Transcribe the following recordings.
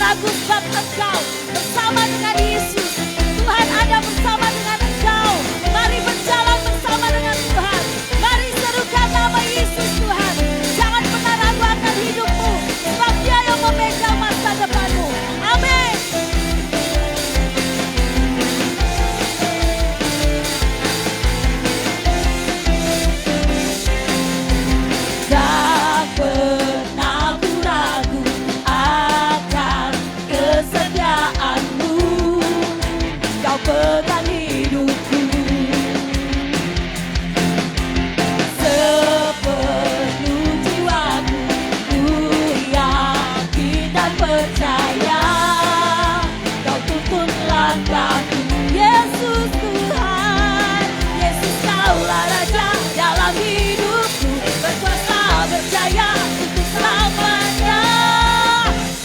lagu sebab engkau bersama dengan Yesus. Tuhan ada bersama dengan engkau. Mari berjalan bersama dengan Tuhan. Mari serukan nama Yesus Tuhan. Jangan pernah ragu akan hidupmu, sebab Dia yang memegang masa depanmu. Amin. Tak pernah ku ragu akan kesetiaanmu. Kau pegang hidupku sepenuh jiwaku. Ku yakin dan percaya Kau tuntun langkahku. Yesus Tuhan, Yesus Kaulah Raja dalam hidupku, berkuasa berjaya untuk selamanya.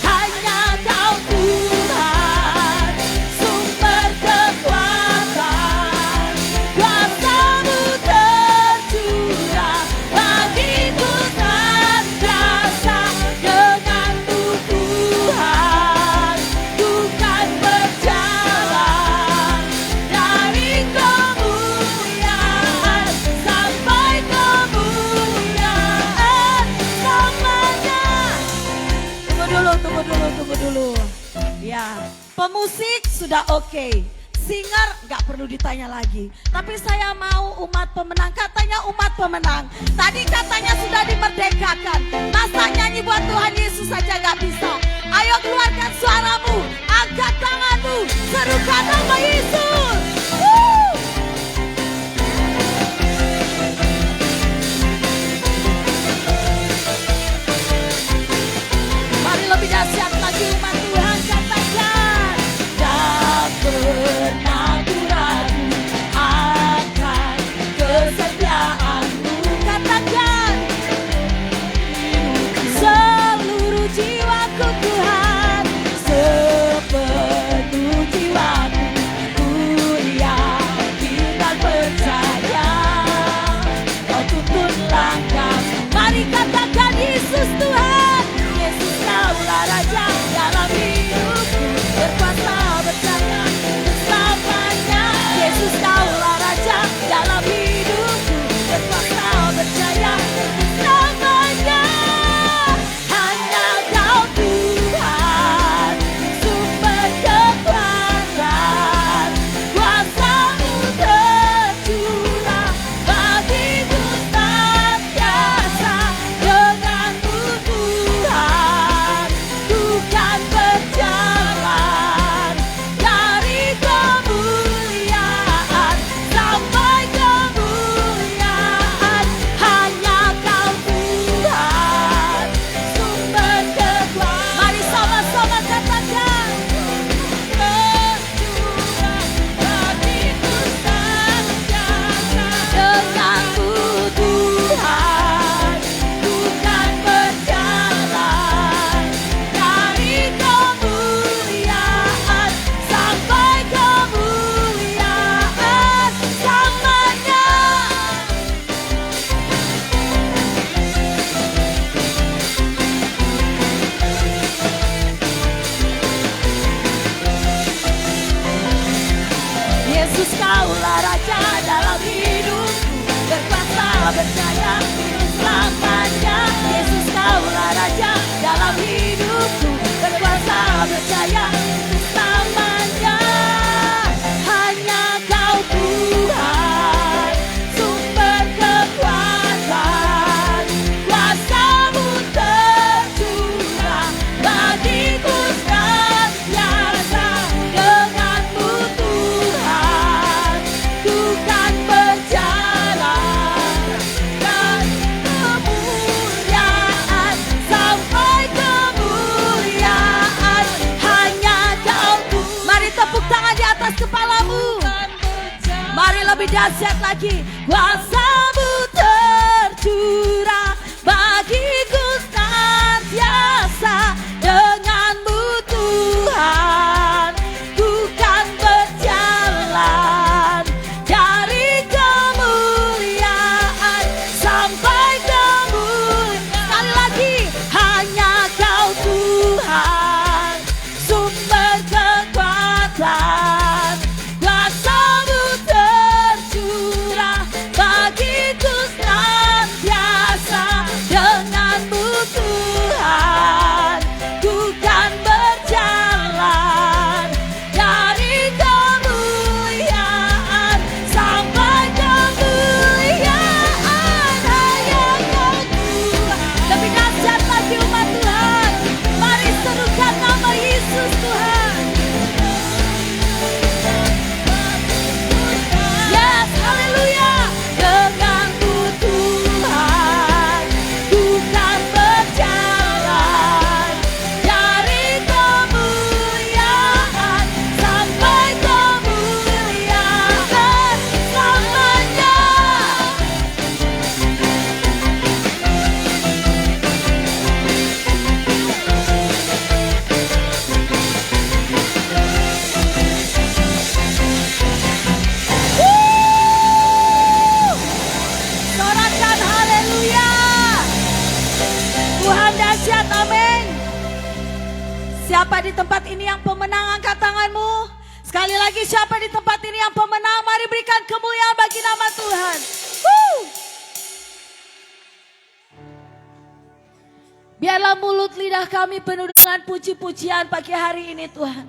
Hanya Kau Tuhan, sumber kekuatan, kuasa-Mu tercurah bagiku senantiasa. Denganmu Tuhan, ku kan berjalan dari kemuliaan sampai kemuliaan selamanya. Tunggu dulu. Ya, pemusik sudah oke. Singer nggak perlu ditanya lagi. Tapi saya mau umat pemenang. Katanya umat pemenang. Tadi katanya sudah dimerdekakan. Masa nyanyi buat Tuhan Yesus saja nggak bisa? Ayo keluarkan suaramu, angkat tanganmu, serukan nama Yesus. Woo! Mari lebih dahsyat lagi umat Tuhan, katakan. Tak pernah ku ragu akan kesetiaanmu. Katakan. Seluruh jiwaku Tuhan, sepenuh jiwaku. Ku yakin dan percaya Kau tuntun langkahku. Mari katakan Yesus Tuhan, Yesus Kaulah Raja dalam hidupku, berkuasa berjaya selamanya. Yesus Kaulah Raja dalam hidupku, berkuasa berjaya selamanya. Hanya Kau Tuhan, sumber kekuatan, kuasa-Mu tercurah bagiku senantiasa. Denganmu Tuhan, ku kan berjalan dari kemuliaan sampai kemuliaan. Hanya Kau Tuhan, sumber kekuatan. Mari sama-sama katakan. Tercurah bagiku senantiasa. Denganmu Tuhan, ku kan berjalan dari kemuliaan sampai kemuliaan selamanya. Yesus Kaulah Raja dalam hidupku, berkuasa berjaya untuk selamanya. Yesus Kaulah Raja dalam hidupku, berkuasa berjaya untuk selamanya. Hanya Kau Tuhan, sumber kekuatan, kuasa-Mu tercurah bagiku senantiasa. Denganmu Tuhan, ku kan berjalan dari kemuliaan sampai kemuliaan. Hanya Kau Tuhan. Mari tepuk tangan di atas kepalamu. Mari lebih dahsyat lagi. Kuasa-Mu tercurah bagiku senantiasa. Denganmu Tuhan, ku kan berjalan dari kemuliaan sampai kemuliaan. Sekali lagi, hanya Kau Tuhan, Siapa di tempat ini yang pemenang, angkat tanganmu. Sekali lagi, siapa di tempat ini yang pemenang? Mari berikan kemuliaan bagi nama Tuhan. Biarlah mulut lidah kami penuh dengan puji-pujian pagi hari ini Tuhan.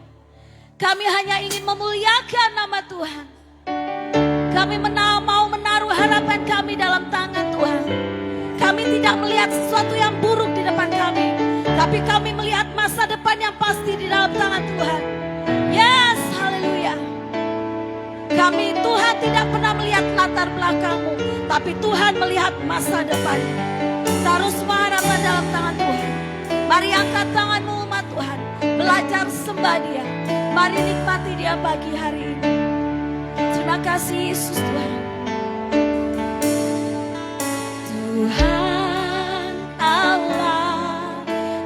Kami hanya ingin memuliakan nama Tuhan. Kami mau menaruh harapan kami dalam tangan Tuhan. Kami tidak melihat sesuatu yang buruk di depan kami, tapi kami melihat masa depan yang pasti di dalam tangan Tuhan. Yes, haleluya. Kami, Tuhan tidak pernah melihat latar belakangmu, tapi Tuhan melihat masa depan. Taruh semua harapan dalam tangan Tuhan. Mari angkat tanganmu umat Tuhan. Belajar sembah Dia. Mari nikmati Dia pagi hari ini. Terima kasih Yesus Tuhan. Tuhan Allah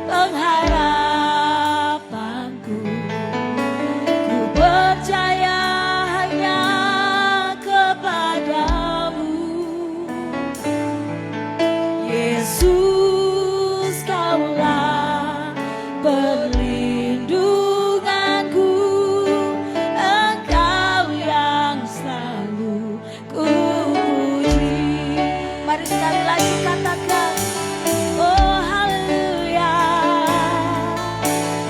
pengharapanku. Ku percaya hanya kepadamu. Yesus Kaulah perlindunganku. Engkau yang selalu ku puji. Mari sekali lagi katakan, oh haleluya.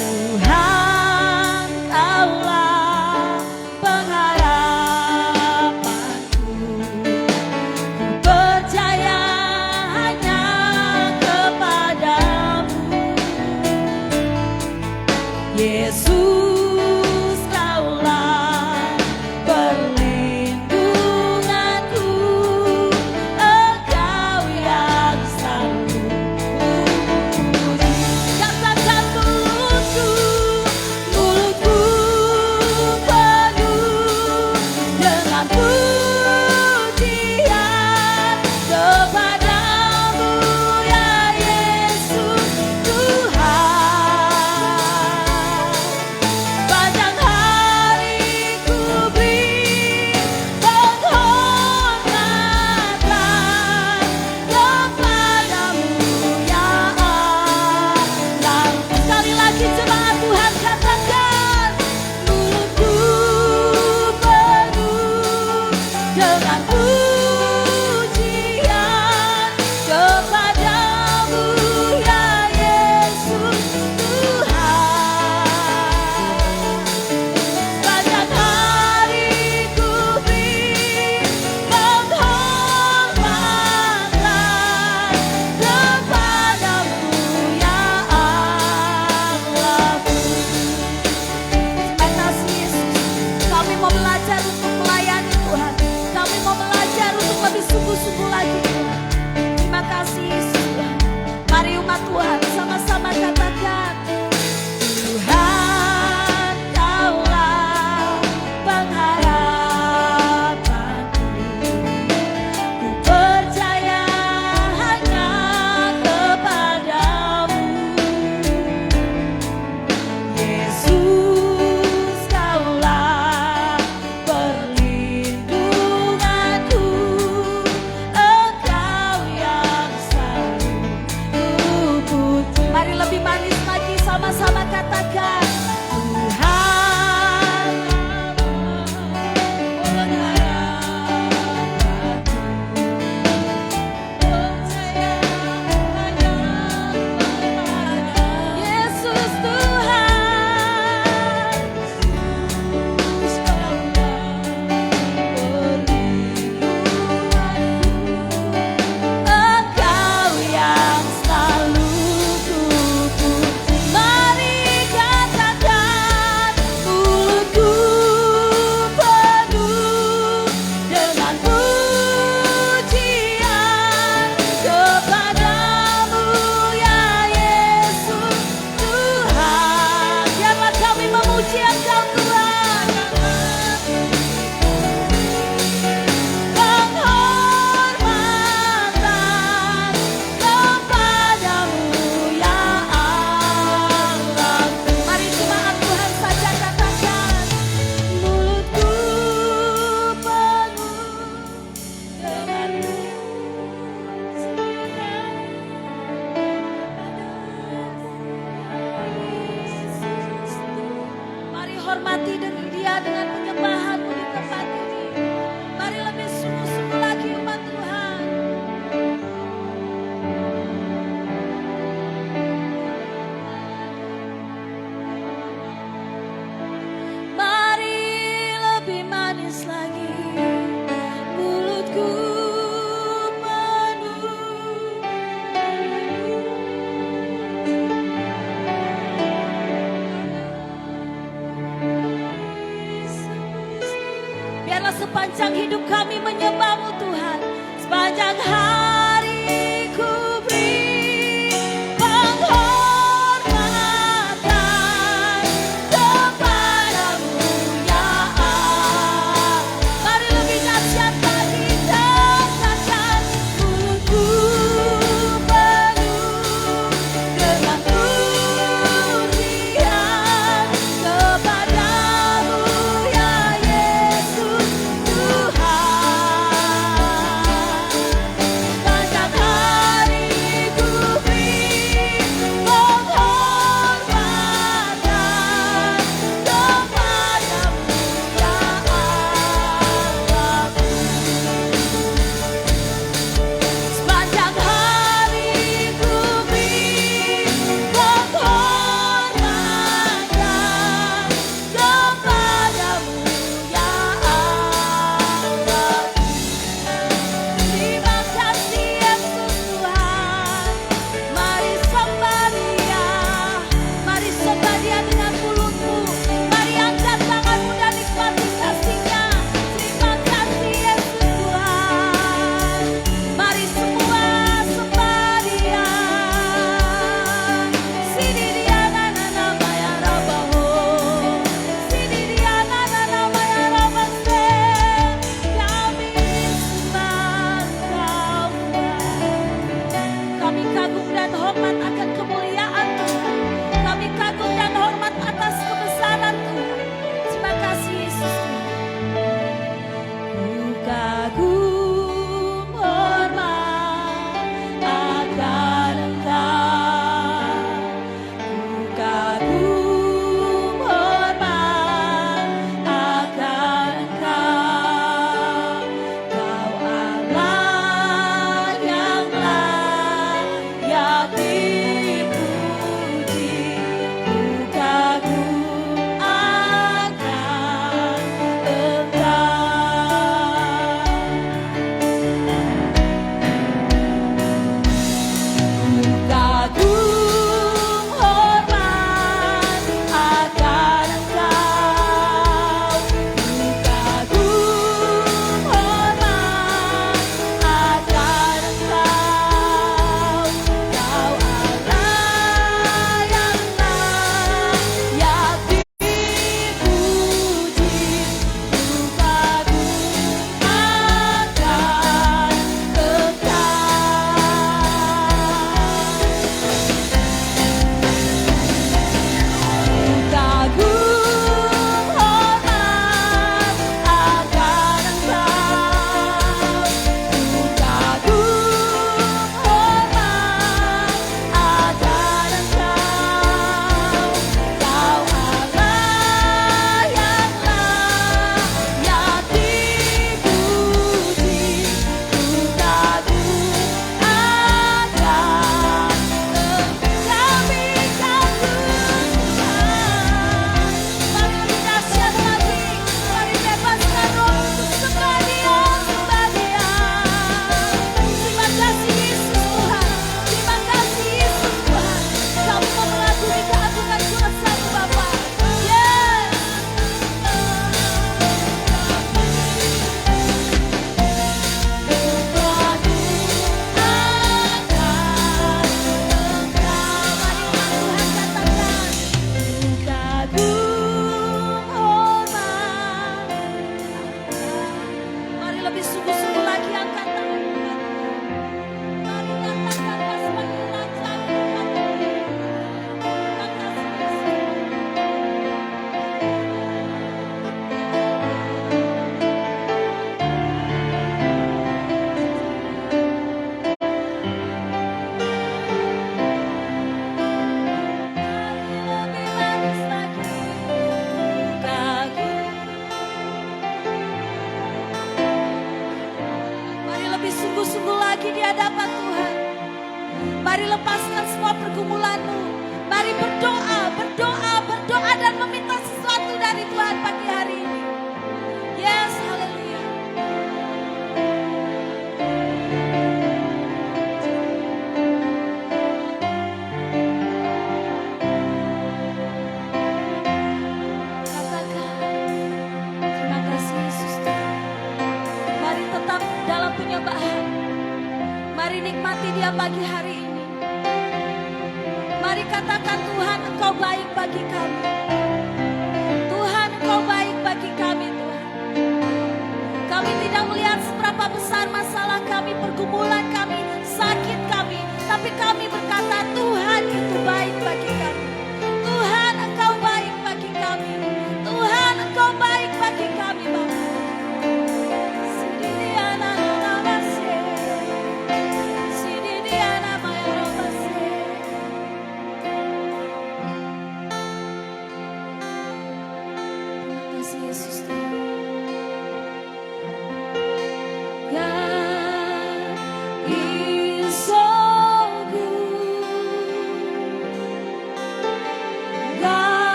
Tuhan Kaulah pengharapanku. Ku percaya hanya kepadamu. Yesus Kaulah perlindunganku. Engkau yang selalu puji. Katakan mulutku penuh dengan pujian kepadamu ya Yesus Tuhan. hormati Dia dengan penyembahan-Mu di tempat ini. Mari lebih sungguh-sungguh lagi umat Tuhan. Mari lebih manis lagi mulutku biarlah sepanjang hidup kami menyembah-Mu Tuhan. Sepanjang hari ku beri penghormatan kepada-Mu ya Allah. Mari lebih dahsyat lagi katakan mulutku penuh dengan pujian kepadamu ya Yesus Tuhan.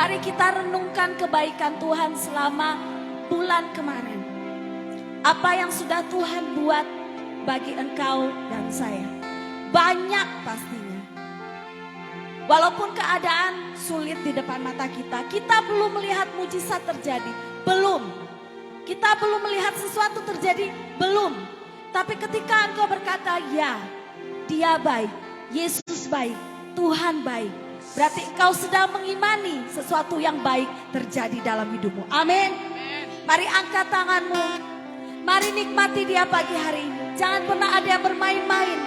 Mari kita renungkan kebaikan Tuhan selama bulan kemarin. Apa yang sudah Tuhan buat bagi engkau dan saya. Banyak pastinya. Walaupun keadaan sulit di depan mata kita belum melihat mujizat terjadi. Belum. Kita belum melihat sesuatu terjadi. Belum. Tapi ketika engkau berkata, ya, dia baik, Yesus baik, Tuhan baik. Berarti engkau sedang mengimani sesuatu yang baik terjadi dalam hidupmu. Amin. Mari angkat tanganmu. Mari nikmati dia pagi hari ini. Jangan pernah ada yang bermain-main.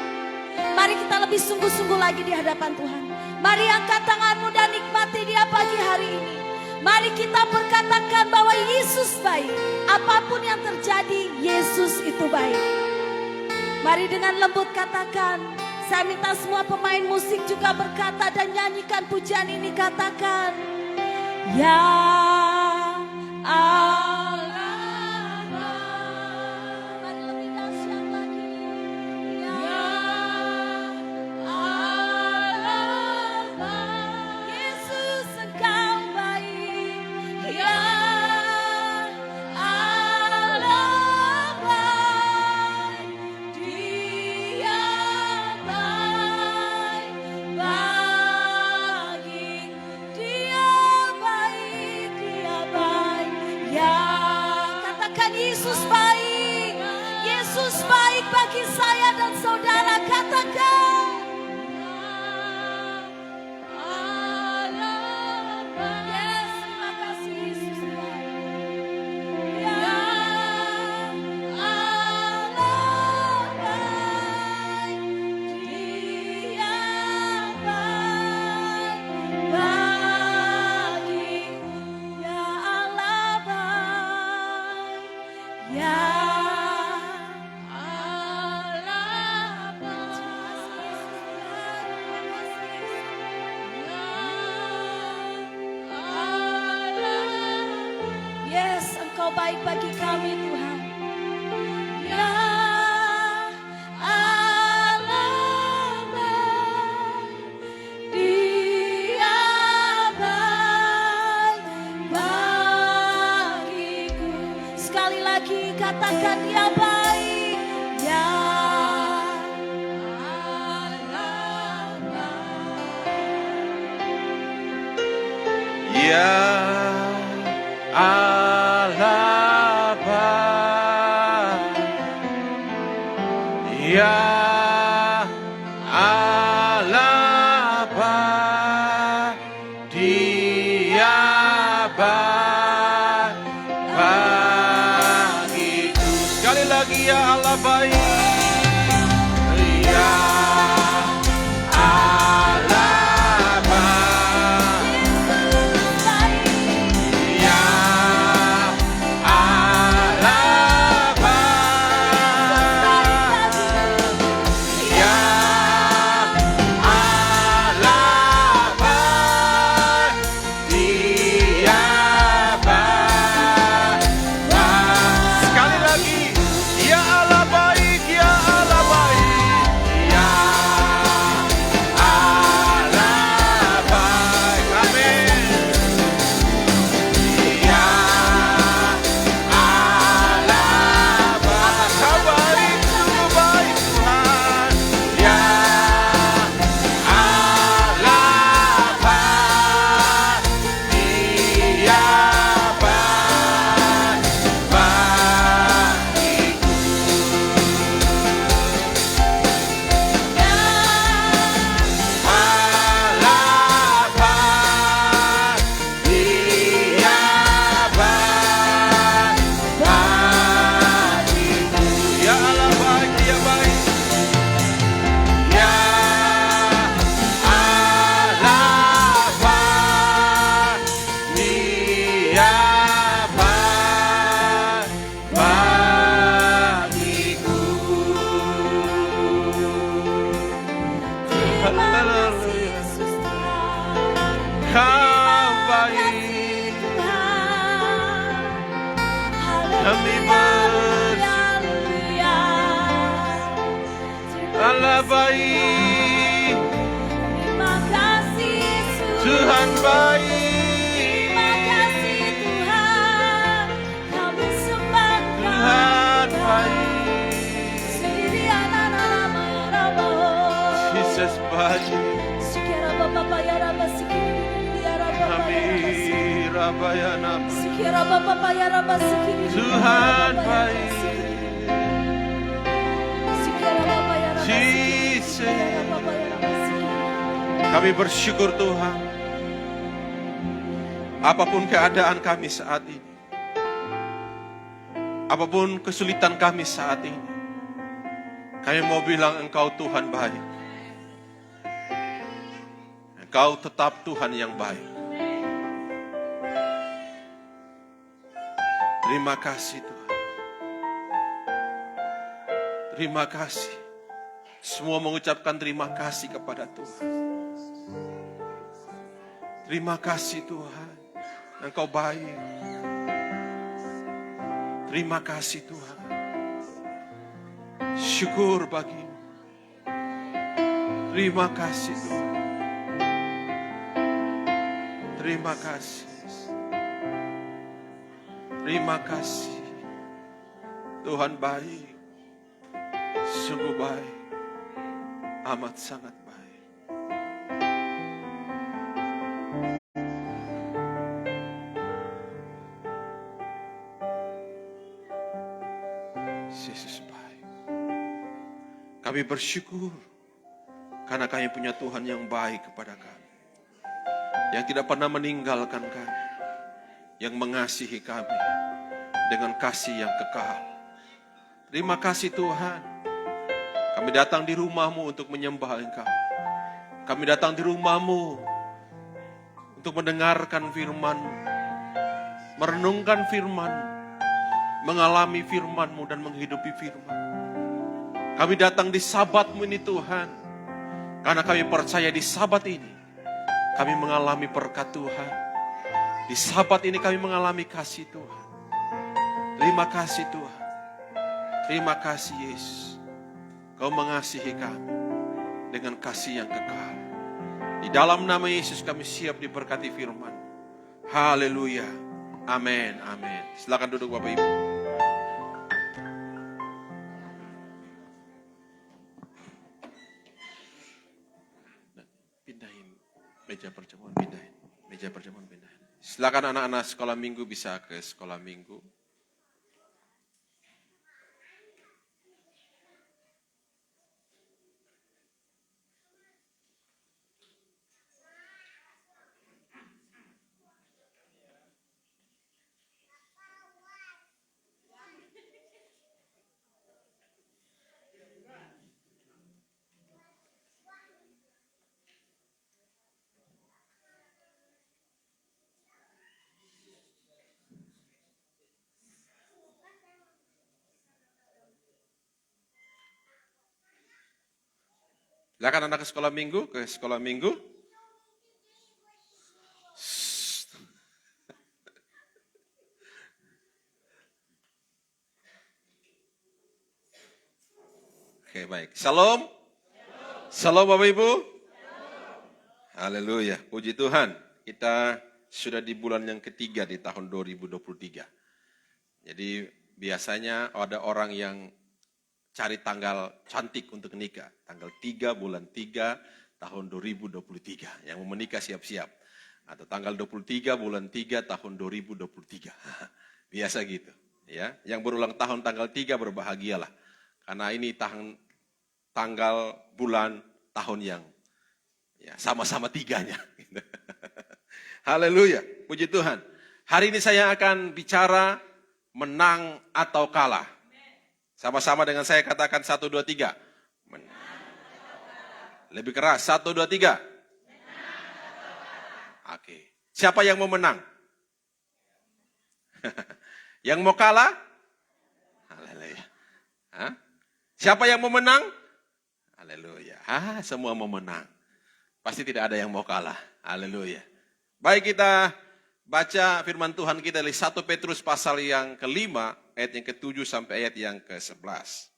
Mari kita lebih sungguh-sungguh lagi di hadapan Tuhan. Mari angkat tanganmu dan nikmati dia pagi hari ini. Mari kita berkatakan bahwa Yesus baik. Apapun yang terjadi, Yesus itu baik. Mari dengan lembut katakan. Saya minta semua pemain musik juga berkata dan nyanyikan pujian ini. Katakan, ya Allah. Mari lebih dahsyat lagi. Ya Allah. Yesus engkau baik. Ya Allah baik. Dia baik bagiku. Dia baik, dia baik. Ya, katakan Yesus baik. Yesus baik bagi saya dan saudara. Katakan. Yes, terima kasih Yesus. Ya Allah baik. Dia baik bagiku. Ya Allah baik. Ya Allah baik. Yes, engkau baik bagi kami Tuhan. Ya Allah baik. Dia baik bagiku. Sekali lagi katakan dia baik. Ya Allah baik. Ya Allah baik. Ya Allah baik. Dia baik bagiku. Sekali lagi ya Allah baik. Ya Allah baik. Ya Allah baik. Ya Allah baik. Dia baik. Sekali lagi. Ya Allah baik. Ya Allah baik. Ya Allah baik. Amin. Ya Allah baik. Kau baik, sungguh baik Tuhan. Ya Allah baik. Dia baik bagiku. Allah baik. Dia baik bagiku. Ya Allah baik, dia baik. Ya Allah baik. Dia baik bagiku. Terima kasih Yesus Tuhan. Kau baik. Kami Haleluya. Allah baik. Terima kasih Yesus. Tuhan baik. Rabayana. Sikira Bapa ya Rabba Sikiri. Tuhan baik. Sikira Bapa ya Rabba. Jesus. Sikira Bapa ya Rabba Sikiri. Kami bersyukur Tuhan. Apapun keadaan kami saat ini, apapun kesulitan kami saat ini, kami mau bilang Engkau Tuhan baik. Engkau tetap Tuhan yang baik. Terima kasih Tuhan. Terima kasih. Semua mengucapkan terima kasih kepada Tuhan. Terima kasih Tuhan. Engkau baik. Terima kasih Tuhan. Syukur bagimu. Terima kasih Tuhan. Terima kasih. Terima kasih. Tuhan baik. Sungguh baik. Amat sangat baik. Yesus baik. Kami bersyukur karena kami punya Tuhan yang baik kepada kami, yang tidak pernah meninggalkan kami, yang mengasihi kami dengan kasih yang kekal. Terima kasih Tuhan. Kami datang di rumah-Mu untuk menyembah Engkau. Kami datang di rumah-Mu untuk mendengarkan firman-Mu, merenungkan firman-Mu, mengalami firman-Mu dan menghidupi firman. Kami datang di Sabat-Mu ini Tuhan, karena kami percaya di Sabat ini kami mengalami berkat Tuhan. Di Sabat ini kami mengalami kasih Tuhan. Terima kasih Tuhan. Terima kasih Yesus. Kau mengasihi kami dengan kasih yang kekal. Di dalam nama Yesus kami siap diberkati firman. Haleluya. Amin. Amin. Silakan duduk Bapak Ibu. Pindahin meja perjamuan, pindahin. Meja perjamuan, pindahin. Silakan anak-anak sekolah minggu bisa ke sekolah minggu. Silakan anak ke sekolah minggu, ke sekolah minggu. Oke, baik. Shalom. Shalom Bapak Ibu. Haleluya. Puji Tuhan. Kita sudah di bulan yang ketiga di tahun 2023. Jadi biasanya ada orang yang cari tanggal cantik untuk nikah. Tanggal 3 bulan 3 tahun 2023. Yang mau menikah siap-siap. Atau tanggal 23 bulan 3 tahun 2023. Biasa gitu. Ya, yang berulang tahun tanggal 3 berbahagialah. Karena ini tanggal bulan tahun yang ya, sama-sama tiganya. Haleluya. Puji Tuhan. Hari ini saya akan bicara menang atau kalah. Sama-sama dengan saya katakan 1, 2, 3. Menang. Lebih keras, 1, 2, 3. Oke. Siapa yang mau menang? Yang mau kalah? Haleluya. Hah? Siapa yang mau menang? Haleluya. Semua mau menang. Pasti tidak ada yang mau kalah. Haleluya. Baik, kita baca firman Tuhan kita dari 1 Petrus pasal yang ke-5, ayat yang ke-7 sampai ayat yang ke-11.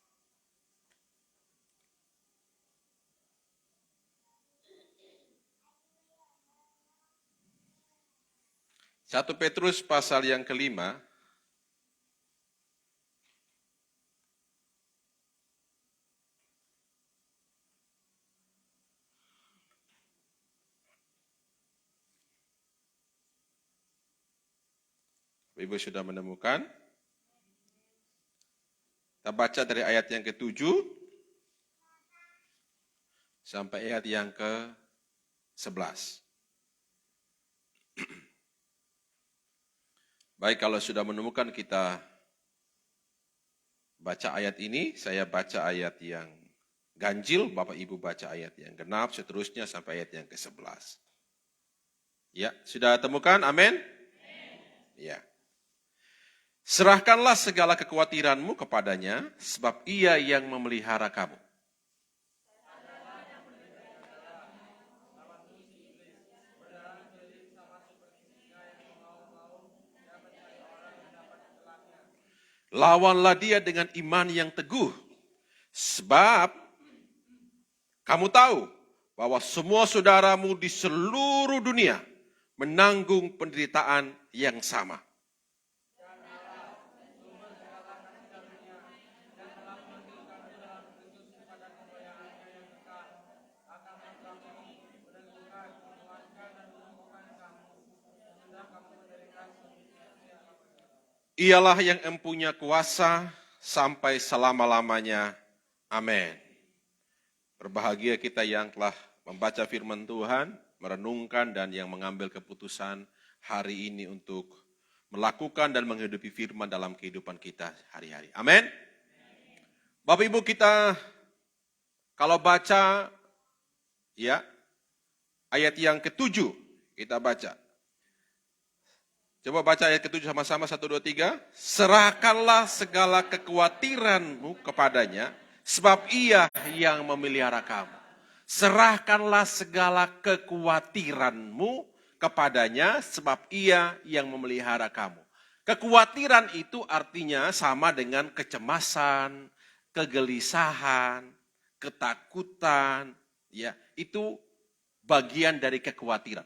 Satu Petrus pasal yang ke-5, Ibu sudah menemukan? Kita baca dari ayat yang ke-7 sampai ayat yang ke-11. Baik, kalau sudah menemukan kita baca ayat ini, saya baca ayat yang ganjil, Bapak Ibu baca ayat yang genap, seterusnya sampai ayat yang ke-11. Ya, sudah temukan? Amin? Ya. Serahkanlah segala kekhawatiranmu kepadanya, sebab ia yang memelihara kamu. Lawanlah dia dengan iman yang teguh, sebab kamu tahu bahwa semua saudaramu di seluruh dunia menanggung penderitaan yang sama. Ialah yang empunya kuasa sampai selama-lamanya. Amin. Berbahagia kita yang telah membaca firman Tuhan, merenungkan dan yang mengambil keputusan hari ini untuk melakukan dan menghidupi firman dalam kehidupan kita hari-hari. Amin. Bapak Ibu, kita kalau baca ya ayat yang ke-7 kita baca. Coba baca ayat ke-7 sama-sama, 1, 2, 3. Serahkanlah segala kekhawatiranmu kepadanya, sebab ia yang memelihara kamu. Serahkanlah segala kekhawatiranmu kepadanya, sebab ia yang memelihara kamu. Kekhawatiran itu artinya sama dengan kecemasan, kegelisahan, ketakutan. Ya, itu bagian dari kekhawatiran.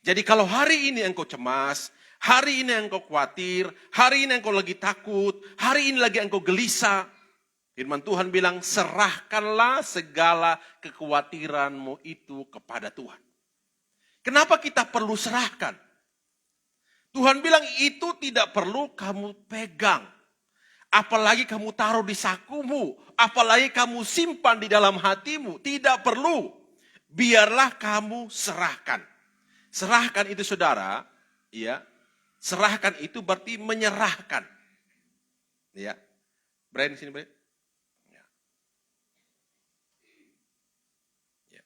Jadi kalau hari ini engkau cemas, hari ini engkau khawatir, hari ini engkau lagi takut, hari ini lagi engkau gelisah, firman Tuhan bilang, serahkanlah segala kekhawatiranmu itu kepada Tuhan. Kenapa kita perlu serahkan? Tuhan bilang itu tidak perlu kamu pegang. Apalagi kamu taruh di sakumu, apalagi kamu simpan di dalam hatimu, tidak perlu. Biarlah kamu serahkan. Serahkan itu saudara, ya. Serahkan itu berarti menyerahkan. Ya. Brian sini, Brian. Ya. Ya.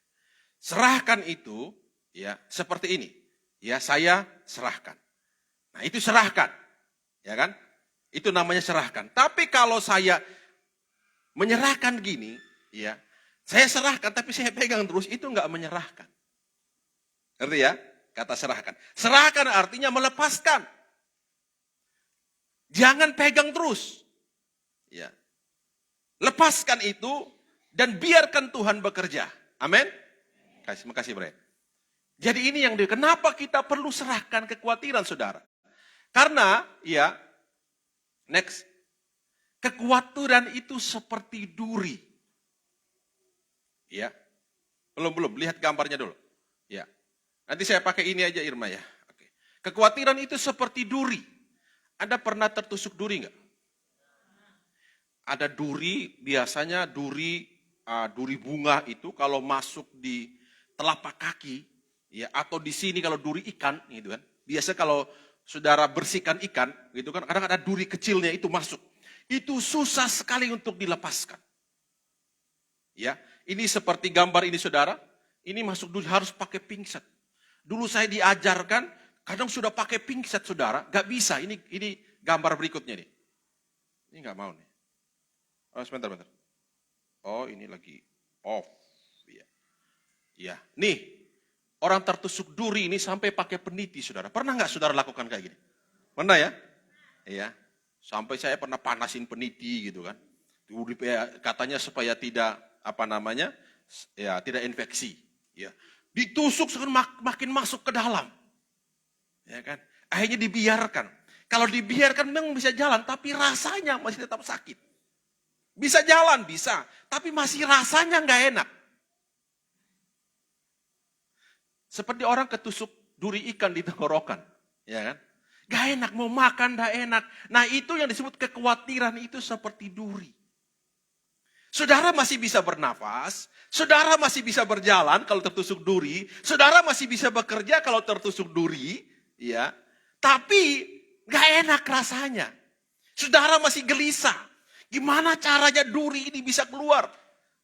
Serahkan itu ya seperti ini. Ya, saya serahkan. Nah, itu serahkan. Ya kan? Itu namanya serahkan. Tapi kalau saya menyerahkan gini, ya. Saya serahkan tapi saya pegang terus, itu enggak menyerahkan. Ngerti ya? Kata serahkan. Serahkan artinya melepaskan. Jangan pegang terus. Ya. Lepaskan itu dan biarkan Tuhan bekerja. Amin. Makasih, Bre. Jadi ini yang kenapa kita perlu serahkan kekhawatiran, saudara? Karena, ya, next. Kekhawatiran itu seperti duri. Ya. Belum. Lihat gambarnya dulu. Ya. Nanti saya pakai ini aja Irma ya. Oke. Kekhawatiran itu seperti duri. Anda pernah tertusuk duri enggak? Ada duri, biasanya duri bunga itu kalau masuk di telapak kaki, ya atau di sini kalau duri ikan, gitu kan. Biasa kalau saudara bersihkan ikan, gitu kan, kadang ada duri kecilnya itu masuk. Itu susah sekali untuk dilepaskan. Ya, ini seperti gambar ini saudara. Ini masuk duri harus pakai pingset. Dulu saya diajarkan, kadang sudah pakai pingset saudara, gak bisa. Ini gambar berikutnya nih. Ini gak mau nih. Oh, sebentar. Oh, ini lagi off. Ya. Ya, nih orang tertusuk duri ini sampai pakai peniti saudara. Pernah gak saudara lakukan kayak gini? Pernah ya? Iya. Sampai saya pernah panasin peniti gitu kan. Katanya supaya tidak tidak infeksi. Ya. Ditusuk makin masuk ke dalam. Ya kan? Akhirnya dibiarkan. Kalau dibiarkan memang bisa jalan, tapi rasanya masih tetap sakit. Bisa jalan, bisa. Tapi masih rasanya nggak enak. Seperti orang ketusuk duri ikan di tenggorokan. Ya kan? Gak enak, mau makan gak enak. Nah itu yang disebut kekhawatiran itu seperti duri. Saudara masih bisa bernafas, saudara masih bisa berjalan kalau tertusuk duri, saudara masih bisa bekerja kalau tertusuk duri, ya. Tapi gak enak rasanya. Saudara masih gelisah. Gimana caranya duri ini bisa keluar?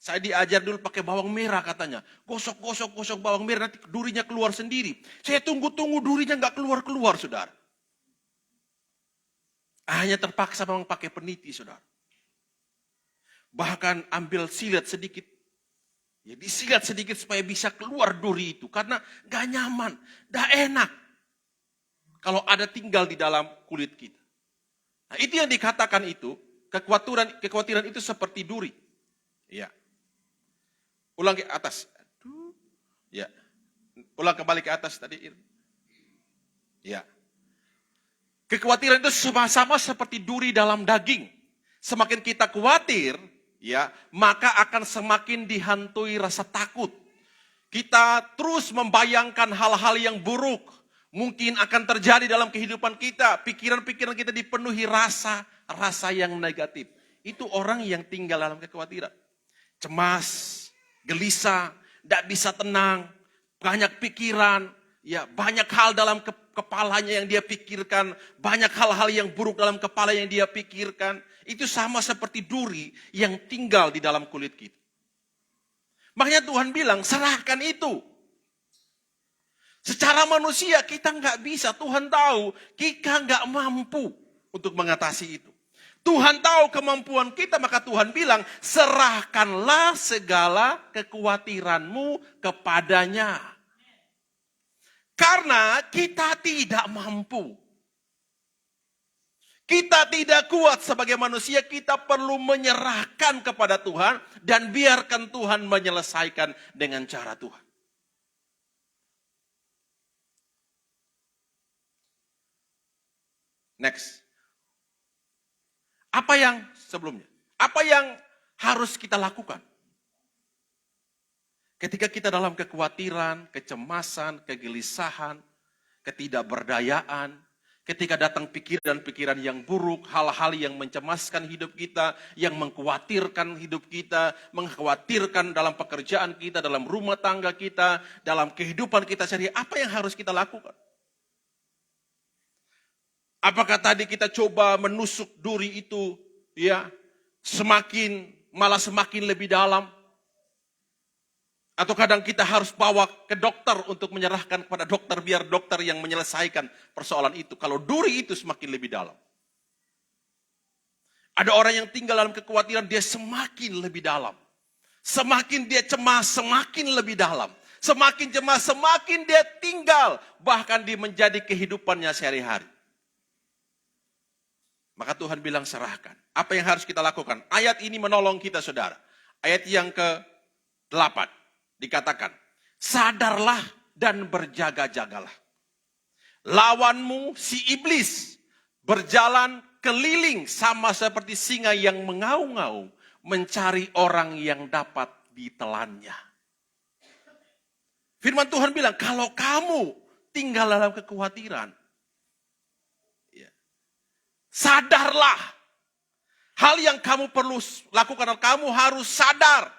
Saya diajar dulu pakai bawang merah katanya. Gosok bawang merah nanti durinya keluar sendiri. Saya tunggu-tunggu durinya gak keluar-keluar saudara. Hanya terpaksa memang pakai peniti saudara. Bahkan ambil silet sedikit. Ya disilet sedikit supaya bisa keluar duri itu. Karena gak nyaman, gak enak. Kalau ada tinggal di dalam kulit kita. Nah itu yang dikatakan itu. Kekhawatiran itu seperti duri. Ya. Ulang ke atas. Ya. Ulang kembali ke atas tadi. Ya. Kekhawatiran itu sama-sama seperti duri dalam daging. Semakin kita khawatir, ya, maka akan semakin dihantui rasa takut. Kita terus membayangkan hal-hal yang buruk. Mungkin akan terjadi dalam kehidupan kita. Pikiran-pikiran kita dipenuhi rasa yang negatif. Itu orang yang tinggal dalam kekhawatiran. Cemas, gelisah, tidak bisa tenang, banyak pikiran, ya banyak hal dalam kepalanya yang dia pikirkan, banyak hal-hal yang buruk dalam kepala yang dia pikirkan. Itu sama seperti duri yang tinggal di dalam kulit kita. Makanya Tuhan bilang, serahkan itu. Secara manusia kita nggak bisa, Tuhan tahu kita nggak mampu untuk mengatasi itu. Tuhan tahu kemampuan kita, maka Tuhan bilang, serahkanlah segala kekhawatiranmu kepadanya. Karena kita tidak mampu. Kita tidak kuat sebagai manusia, kita perlu menyerahkan kepada Tuhan dan biarkan Tuhan menyelesaikan dengan cara Tuhan. Next. Apa yang sebelumnya? Apa yang harus kita lakukan? Ketika kita dalam kekhawatiran, kecemasan, kegelisahan, ketidakberdayaan, ketika datang pikiran-pikiran yang buruk, hal-hal yang mencemaskan hidup kita, yang mengkhawatirkan hidup kita, mengkhawatirkan dalam pekerjaan kita, dalam rumah tangga kita, dalam kehidupan kita sehari, apa yang harus kita lakukan? Apakah tadi kita coba menusuk duri itu, ya, malah semakin lebih dalam? Atau kadang kita harus bawa ke dokter untuk menyerahkan kepada dokter, biar dokter yang menyelesaikan persoalan itu. Kalau duri itu semakin lebih dalam. Ada orang yang tinggal dalam kekhawatiran, dia semakin lebih dalam. Semakin dia cemas, semakin lebih dalam. Semakin cemas, semakin dia tinggal. Bahkan dia menjadi kehidupannya sehari-hari. Maka Tuhan bilang serahkan. Apa yang harus kita lakukan? Ayat ini menolong kita saudara. Ayat yang ke-8 dikatakan, sadarlah dan berjaga-jagalah. Lawanmu si iblis berjalan keliling sama seperti singa yang mengaum-ngaum mencari orang yang dapat ditelannya. Firman Tuhan bilang, kalau kamu tinggal dalam kekhawatiran, sadarlah. Hal yang kamu perlu lakukan, kamu harus sadar.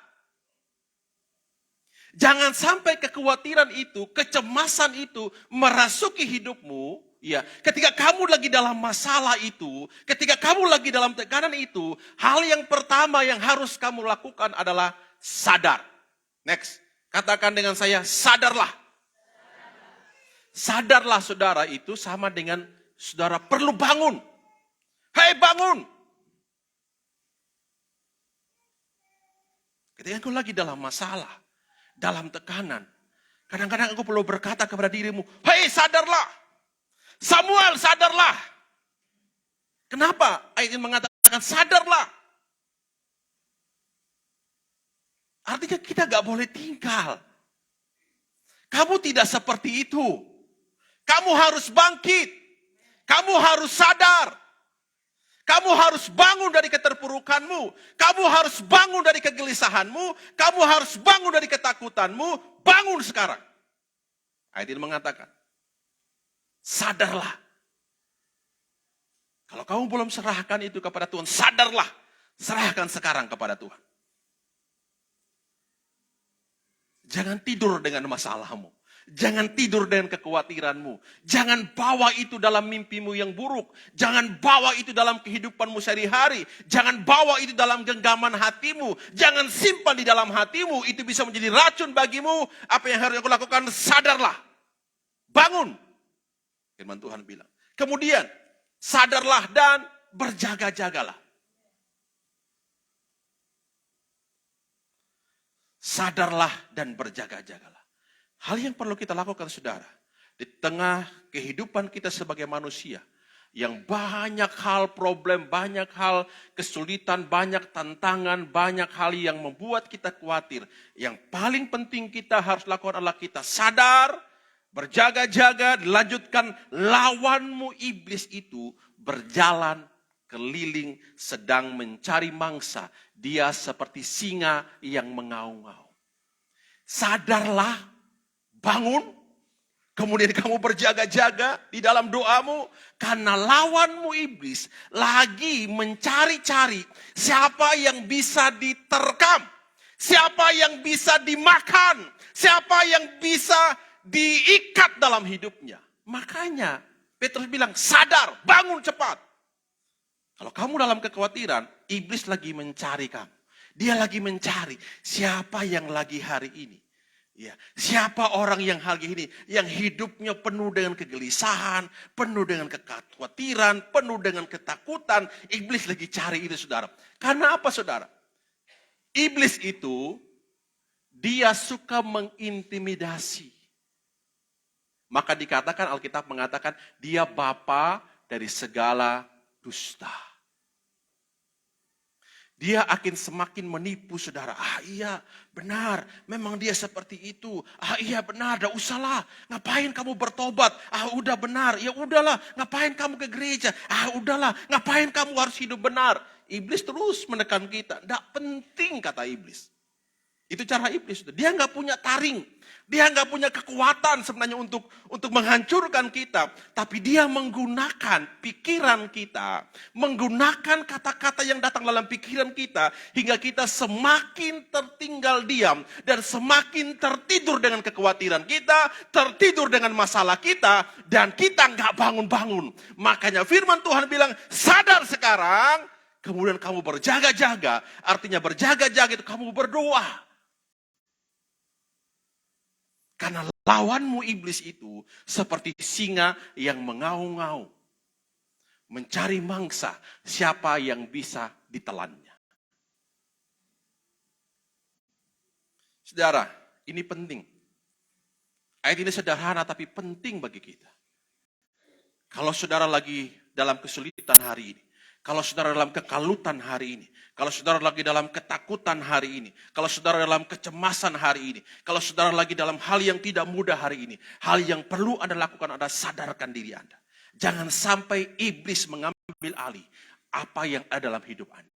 Jangan sampai kekhawatiran itu, kecemasan itu merasuki hidupmu. Ya, ketika kamu lagi dalam masalah itu, ketika kamu lagi dalam tekanan itu, hal yang pertama yang harus kamu lakukan adalah sadar. Next, katakan dengan saya, sadarlah. Sadarlah saudara, itu sama dengan saudara perlu bangun. Hei bangun. Ketika engkau lagi dalam masalah, dalam tekanan, kadang-kadang engkau perlu berkata kepada dirimu, hei sadarlah. Samuel sadarlah. Kenapa ayat ini mengatakan sadarlah? Artinya kita gak boleh tinggal. Kamu tidak seperti itu. Kamu harus bangkit. Kamu harus sadar. Kamu harus bangun dari keterpurukanmu. Kamu harus bangun dari kegelisahanmu. Kamu harus bangun dari ketakutanmu. Bangun sekarang. Ayat ini mengatakan, sadarlah. Kalau kamu belum serahkan itu kepada Tuhan, sadarlah. Serahkan sekarang kepada Tuhan. Jangan tidur dengan masalahmu. Jangan tidur dengan kekhawatiranmu. Jangan bawa itu dalam mimpimu yang buruk. Jangan bawa itu dalam kehidupanmu sehari-hari. Jangan bawa itu dalam genggaman hatimu. Jangan simpan di dalam hatimu. Itu bisa menjadi racun bagimu. Apa yang harus aku lakukan? Sadarlah. Bangun. Firman Tuhan bilang. Kemudian, sadarlah dan berjaga-jagalah. Sadarlah dan berjaga-jagalah. Hal yang perlu kita lakukan, saudara, di tengah kehidupan kita sebagai manusia, yang banyak hal problem, banyak hal kesulitan, banyak tantangan, banyak hal yang membuat kita khawatir. Yang paling penting kita harus lakukan adalah kita sadar, berjaga-jaga, dilanjutkan lawanmu iblis itu berjalan keliling sedang mencari mangsa. Dia seperti singa yang mengaum-ngaum. Sadarlah. Bangun, kemudian kamu berjaga-jaga di dalam doamu, karena lawanmu iblis lagi mencari-cari siapa yang bisa diterkam, siapa yang bisa dimakan, siapa yang bisa diikat dalam hidupnya. Makanya Petrus bilang, sadar, bangun cepat. Kalau kamu dalam kekhawatiran, iblis lagi mencari kamu. Dia lagi mencari siapa yang lagi hari ini. Ya, siapa orang yang hari ini yang hidupnya penuh dengan kegelisahan, penuh dengan kekhawatiran, penuh dengan ketakutan. Iblis lagi cari itu, saudara. Karena apa, saudara? Iblis itu dia suka mengintimidasi. Maka dikatakan, Alkitab mengatakan dia bapa dari segala dusta. Dia akan semakin menipu, saudara. Iya benar, memang dia seperti itu. Iya benar, dah usahlah. Ngapain kamu bertobat? Udah benar, ya udahlah. Ngapain kamu ke gereja? Udahlah. Ngapain kamu harus hidup benar? Iblis terus menekan kita. Tidak penting, kata iblis. Itu cara iblis. Dia nggak punya taring. Dia nggak punya kekuatan sebenarnya untuk menghancurkan kita. Tapi dia menggunakan pikiran kita. Menggunakan kata-kata yang datang dalam pikiran kita. Hingga kita semakin tertinggal diam. Dan semakin tertidur dengan kekhawatiran kita. Tertidur dengan masalah kita. Dan kita nggak bangun-bangun. Makanya firman Tuhan bilang, sadar sekarang. Kemudian kamu berjaga-jaga. Artinya berjaga-jaga itu kamu berdoa. Karena lawanmu iblis itu seperti singa yang mengaum-ngaum. Mencari mangsa siapa yang bisa ditelannya. Saudara, ini penting. Ayat ini sederhana tapi penting bagi kita. Kalau saudara lagi dalam kesulitan hari ini. Kalau saudara dalam kekalutan hari ini. Kalau saudara lagi dalam ketakutan hari ini. Kalau saudara dalam kecemasan hari ini. Kalau saudara lagi dalam hal yang tidak mudah hari ini. Hal yang perlu Anda lakukan adalah sadarkan diri Anda. Jangan sampai iblis mengambil alih apa yang ada dalam hidup Anda.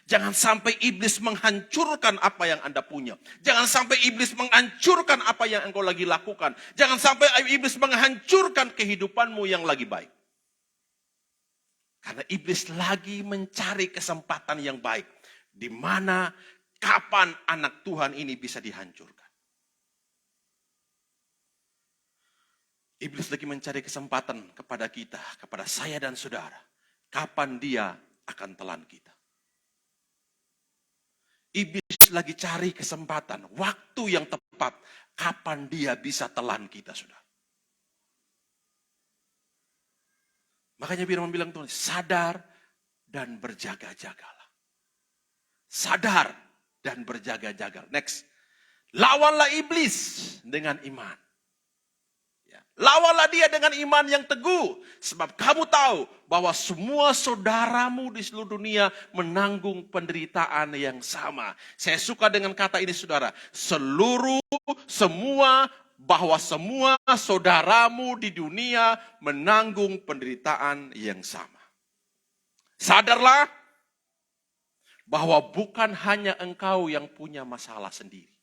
Jangan sampai iblis menghancurkan apa yang Anda punya. Jangan sampai iblis menghancurkan apa yang engkau lagi lakukan. Jangan sampai iblis menghancurkan kehidupanmu yang lagi baik. Karena iblis lagi mencari kesempatan yang baik. Di mana, kapan anak Tuhan ini bisa dihancurkan. Iblis lagi mencari kesempatan kepada kita, kepada saya dan saudara. Kapan dia akan telan kita. Iblis lagi cari kesempatan, waktu yang tepat. Kapan dia bisa telan kita, saudara. Makanya firman bilang Tuhan, sadar dan berjaga-jagalah. Sadar dan berjaga-jaga. Next. Lawanlah iblis dengan iman. Ya. Lawanlah dia dengan iman yang teguh. Sebab kamu tahu bahwa semua saudaramu di seluruh dunia menanggung penderitaan yang sama. Saya suka dengan kata ini, saudara. Bahwa semua saudaramu di dunia menanggung penderitaan yang sama. Sadarlah bahwa bukan hanya engkau yang punya masalah sendiri.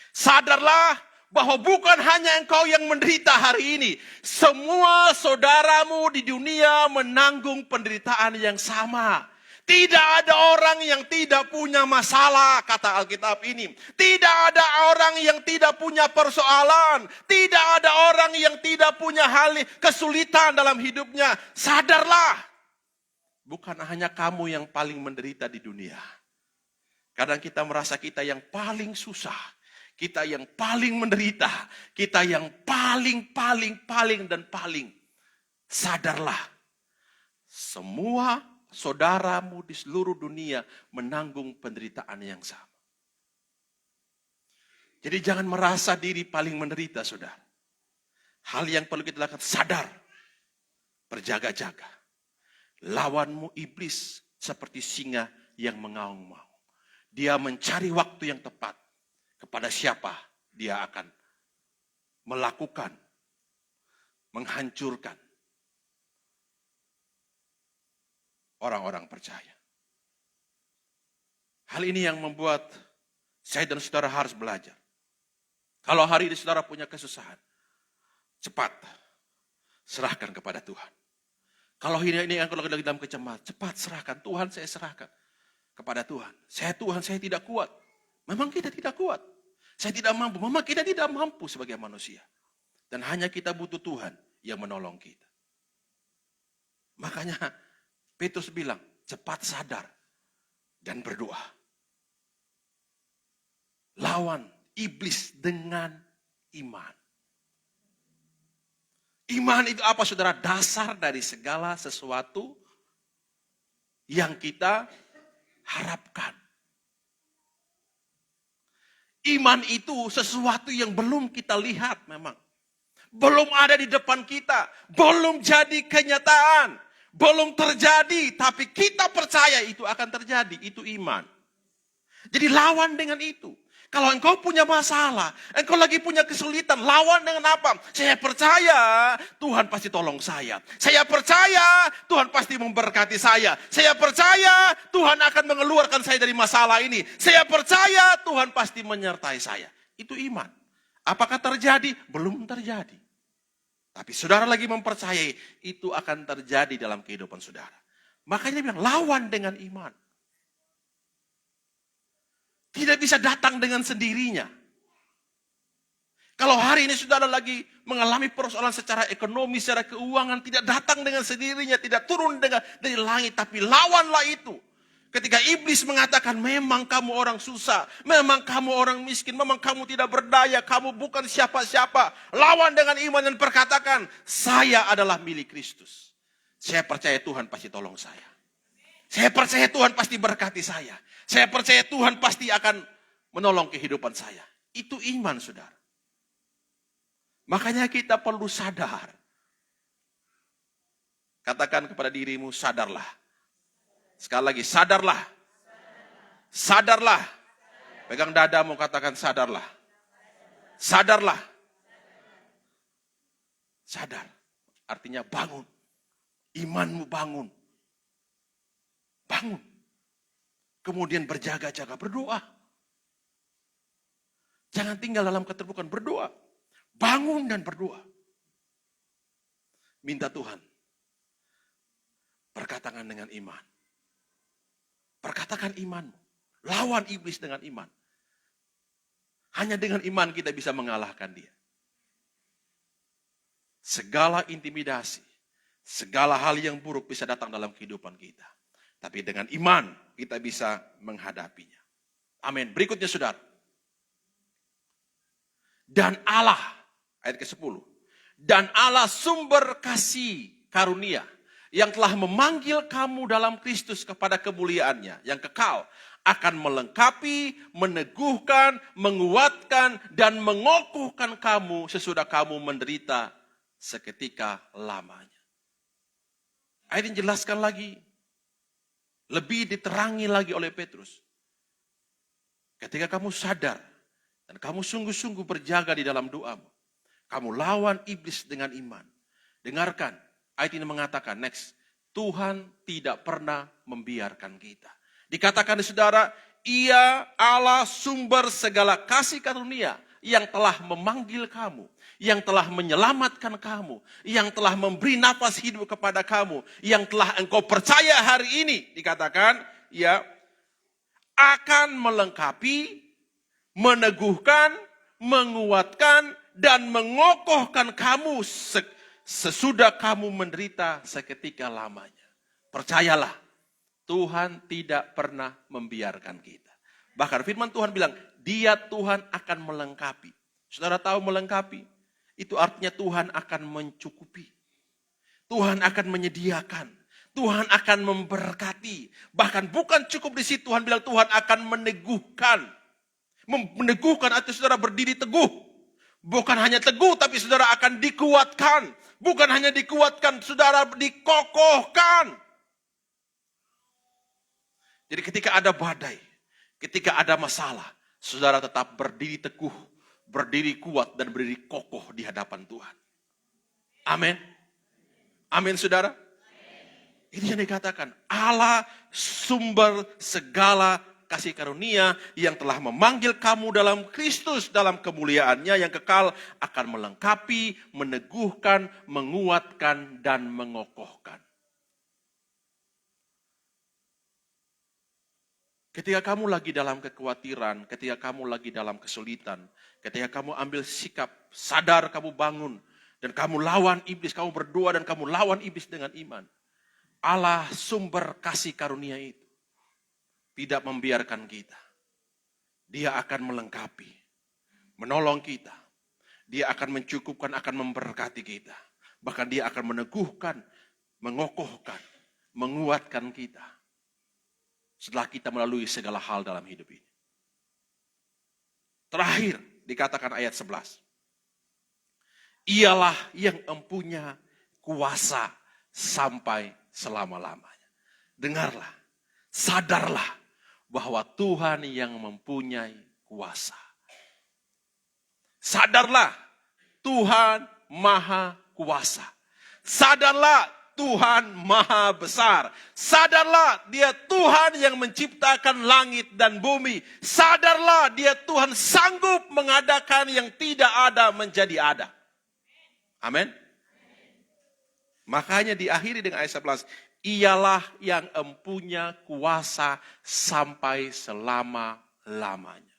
Sadarlah bahwa bukan hanya engkau yang menderita hari ini. Semua saudaramu di dunia menanggung penderitaan yang sama. Tidak ada orang yang tidak punya masalah, kata Alkitab ini. Tidak ada orang yang tidak punya persoalan. Tidak ada orang yang tidak punya hal kesulitan dalam hidupnya. Sadarlah, bukan hanya kamu yang paling menderita di dunia. Kadang kita merasa kita yang paling susah. Kita yang paling menderita. Kita yang paling. Sadarlah. Semua saudaramu di seluruh dunia menanggung penderitaan yang sama. Jadi jangan merasa diri paling menderita, saudara. Hal yang perlu kita lakukan, sadar. Berjaga-jaga. Lawanmu iblis seperti singa yang mengaum-ngaum. Dia mencari waktu yang tepat. Kepada siapa dia akan melakukan, menghancurkan orang-orang percaya. Hal ini yang membuat saya dan saudara harus belajar. Kalau hari ini saudara punya kesusahan, cepat serahkan kepada Tuhan. Kalau ini yang kalau lagi dalam kecemasan, cepat serahkan. Tuhan, saya serahkan kepada Tuhan. Tuhan, saya tidak kuat. Memang kita tidak kuat. Saya tidak mampu. Memang kita tidak mampu sebagai manusia. Dan hanya kita butuh Tuhan yang menolong kita. Makanya Petrus bilang, cepat sadar dan berdoa. Lawan iblis dengan iman. Iman itu apa, saudara? Dasar dari segala sesuatu yang kita harapkan. Iman itu sesuatu yang belum kita lihat memang. Belum ada di depan kita. Belum jadi kenyataan. Belum terjadi. Tapi kita percaya itu akan terjadi. Itu iman. Jadi lawan dengan itu. Kalau engkau punya masalah, engkau lagi punya kesulitan, lawan dengan apa? Saya percaya Tuhan pasti tolong saya. Saya percaya Tuhan pasti memberkati saya. Saya percaya Tuhan akan mengeluarkan saya dari masalah ini. Saya percaya Tuhan pasti menyertai saya. Itu iman. Apakah terjadi? Belum terjadi. Tapi saudara lagi mempercayai, itu akan terjadi dalam kehidupan saudara. Makanya dia bilang, lawan dengan iman. Tidak bisa datang dengan sendirinya. Kalau hari ini saudara lagi mengalami persoalan secara ekonomi, secara keuangan, tidak datang dengan sendirinya, tidak turun dari langit, tapi lawanlah itu. Ketika iblis mengatakan, memang kamu orang susah, memang kamu orang miskin, memang kamu tidak berdaya, kamu bukan siapa-siapa. Lawan dengan iman dan perkatakan, saya adalah milik Kristus. Saya percaya Tuhan pasti tolong saya. Saya percaya Tuhan pasti berkati saya. Saya percaya Tuhan pasti akan menolong kehidupan saya. Itu iman, saudara. Makanya kita perlu sadar. Katakan kepada dirimu, sadarlah. Sekali lagi, sadarlah. Sadarlah. Pegang dadamu, katakan sadarlah. Sadarlah. Sadar. Artinya bangun. Imanmu bangun. Bangun. Kemudian berjaga-jaga, berdoa. Jangan tinggal dalam keterpurukan, berdoa. Bangun dan berdoa. Minta Tuhan. Perkatakan dengan iman. Perkatakan imanmu. Lawan iblis dengan iman. Hanya dengan iman kita bisa mengalahkan dia. Segala intimidasi, segala hal yang buruk bisa datang dalam kehidupan kita. Tapi dengan iman kita bisa menghadapinya. Amin. Berikutnya saudara. Dan Allah, ayat ke-10. Dan Allah sumber kasih karunia yang telah memanggil kamu dalam Kristus kepada kemuliaannya yang kekal, akan melengkapi, meneguhkan, menguatkan, dan mengokohkan kamu sesudah kamu menderita seketika lamanya. Ayat ini jelaskan lagi. Lebih diterangi lagi oleh Petrus. Ketika kamu sadar dan kamu sungguh-sungguh berjaga di dalam doamu, kamu lawan iblis dengan iman. Dengarkan, ayat ini mengatakan, next, Tuhan tidak pernah membiarkan kita. Dikatakan saudara, Ia Allah sumber segala kasih karunia yang telah memanggil kamu, yang telah menyelamatkan kamu, yang telah memberi nafas hidup kepada kamu, yang telah engkau percaya hari ini, dikatakan, ya, akan melengkapi, meneguhkan, menguatkan, dan mengokohkan kamu sesudah kamu menderita seketika lamanya. Percayalah, Tuhan tidak pernah membiarkan kita. Bahkan firman Tuhan bilang, Dia Tuhan akan melengkapi. Saudara tahu melengkapi? Itu artinya Tuhan akan mencukupi. Tuhan akan menyediakan. Tuhan akan memberkati. Bahkan bukan cukup di situ, Tuhan bilang Tuhan akan meneguhkan. Meneguhkan artinya saudara berdiri teguh. Bukan hanya teguh, tapi saudara akan dikuatkan. Bukan hanya dikuatkan, saudara dikokohkan. Jadi ketika ada badai, ketika ada masalah, saudara tetap berdiri teguh, berdiri kuat, dan berdiri kokoh di hadapan Tuhan. Amin. Amin, saudara. Ini yang dikatakan, Allah sumber segala kasih karunia yang telah memanggil kamu dalam Kristus, dalam kemuliaannya yang kekal, akan melengkapi, meneguhkan, menguatkan, dan mengokohkan. Ketika kamu lagi dalam kekhawatiran, ketika kamu lagi dalam kesulitan, ketika kamu ambil sikap, sadar kamu bangun, dan kamu lawan iblis, kamu berdoa dan kamu lawan iblis dengan iman. Allah sumber kasih karunia itu tidak membiarkan kita. Dia akan melengkapi, menolong kita. Dia akan mencukupkan, akan memberkati kita. Bahkan dia akan meneguhkan, mengokohkan, menguatkan kita. Setelah kita melalui segala hal dalam hidup ini. Terakhir dikatakan ayat 11. Ialah yang mempunyai kuasa sampai selama-lamanya. Dengarlah, sadarlah bahwa Tuhan yang mempunyai kuasa. Sadarlah, Tuhan Maha Kuasa. Sadarlah, Tuhan Maha Besar. Sadarlah, Dia Tuhan yang menciptakan langit dan bumi. Sadarlah, Dia Tuhan sanggup mengadakan yang tidak ada menjadi ada. Amin. Makanya diakhiri dengan ayat 11. Ialah yang mempunyai kuasa sampai selama-lamanya.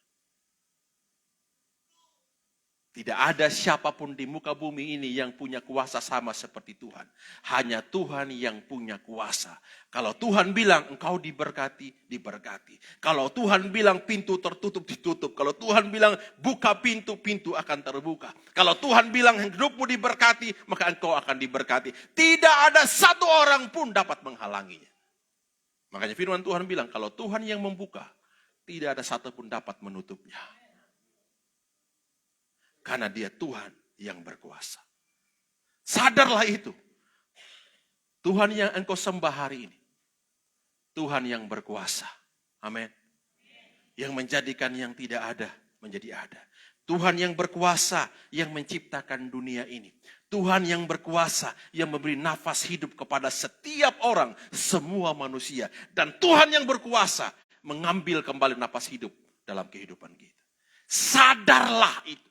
Tidak ada siapapun di muka bumi ini yang punya kuasa sama seperti Tuhan. Hanya Tuhan yang punya kuasa. Kalau Tuhan bilang engkau diberkati, diberkati. Kalau Tuhan bilang pintu tertutup, ditutup. Kalau Tuhan bilang buka pintu, pintu akan terbuka. Kalau Tuhan bilang hidupmu diberkati, maka engkau akan diberkati. Tidak ada satu orang pun dapat menghalanginya. Makanya firman Tuhan bilang, kalau Tuhan yang membuka, tidak ada satu pun dapat menutupnya. Karena Dia Tuhan yang berkuasa. Sadarlah itu. Tuhan yang engkau sembah hari ini. Tuhan yang berkuasa. Amin. Yang menjadikan yang tidak ada menjadi ada. Tuhan yang berkuasa yang menciptakan dunia ini. Tuhan yang berkuasa yang memberi nafas hidup kepada setiap orang, semua manusia. Dan Tuhan yang berkuasa mengambil kembali nafas hidup dalam kehidupan kita. Sadarlah itu.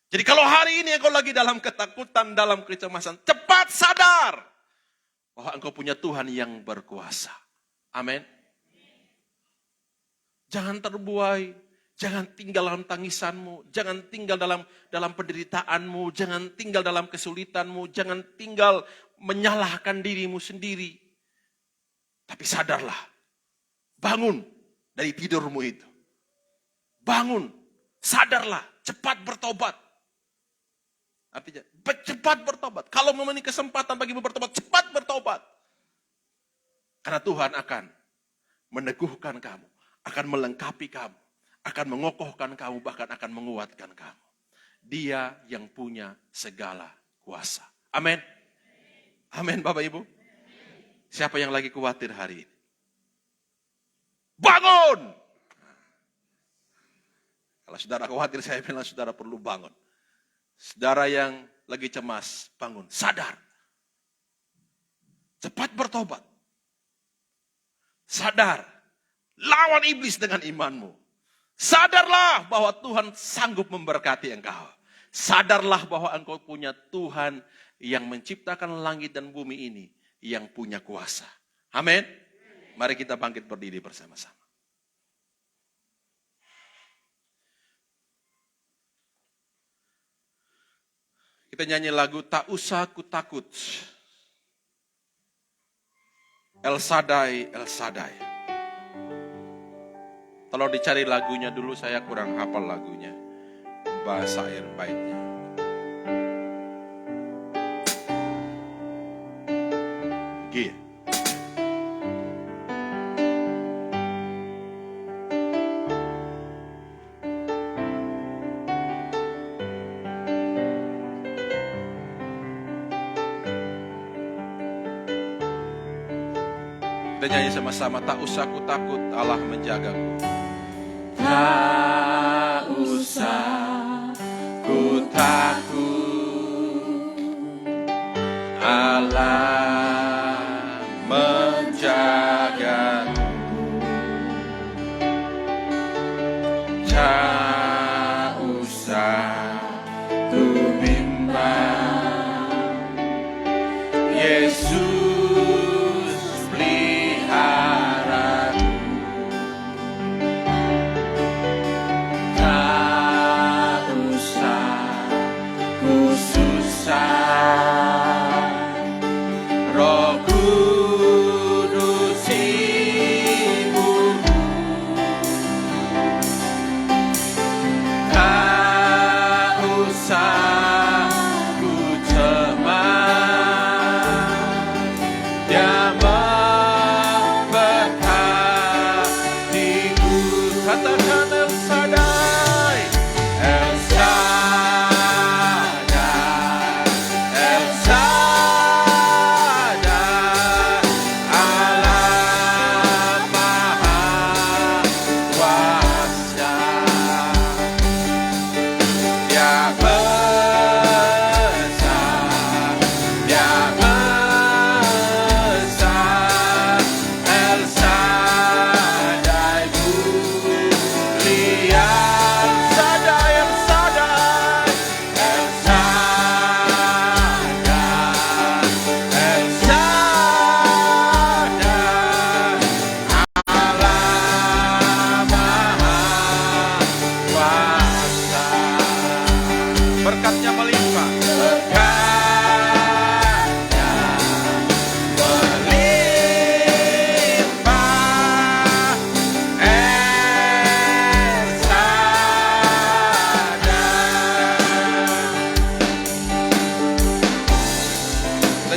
Jadi kalau hari ini engkau lagi dalam ketakutan, dalam kecemasan, cepat sadar bahwa engkau punya Tuhan yang berkuasa. Amin. Jangan terbuai, jangan tinggal dalam tangisanmu, jangan tinggal dalam penderitaanmu, jangan tinggal dalam kesulitanmu, jangan tinggal menyalahkan dirimu sendiri. Tapi sadarlah, bangun dari tidurmu itu. Bangun, sadarlah, cepat bertobat. Artinya, cepat bertobat. Kalau memiliki kesempatan bagimu bertobat, cepat bertobat. Karena Tuhan akan meneguhkan kamu, akan melengkapi kamu, akan mengokohkan kamu, bahkan akan menguatkan kamu. Dia yang punya segala kuasa. Amin. Amin, Bapak Ibu. Siapa yang lagi khawatir hari ini? Bangun! Kalau saudara khawatir, saya bilang saudara perlu bangun. Saudara yang lagi cemas, bangun, sadar. Cepat bertobat. Sadar. Lawan iblis dengan imanmu. Sadarlah bahwa Tuhan sanggup memberkati engkau. Sadarlah bahwa engkau punya Tuhan yang menciptakan langit dan bumi ini, yang punya kuasa. Amin. Mari kita bangkit berdiri bersama-sama. Kita nyanyi lagu Tak Usah Ku Takut. El Shaddai, El Shaddai. Kalau dicari lagunya dulu, saya kurang hafal lagunya. Bahasa air baitnya. G. Kita nyanyi sama-sama. Tak usah ku takut, Allah menjagaku. Tak usah ku takut, Allah menjagaku. Tak usah ku bimbang, Yesus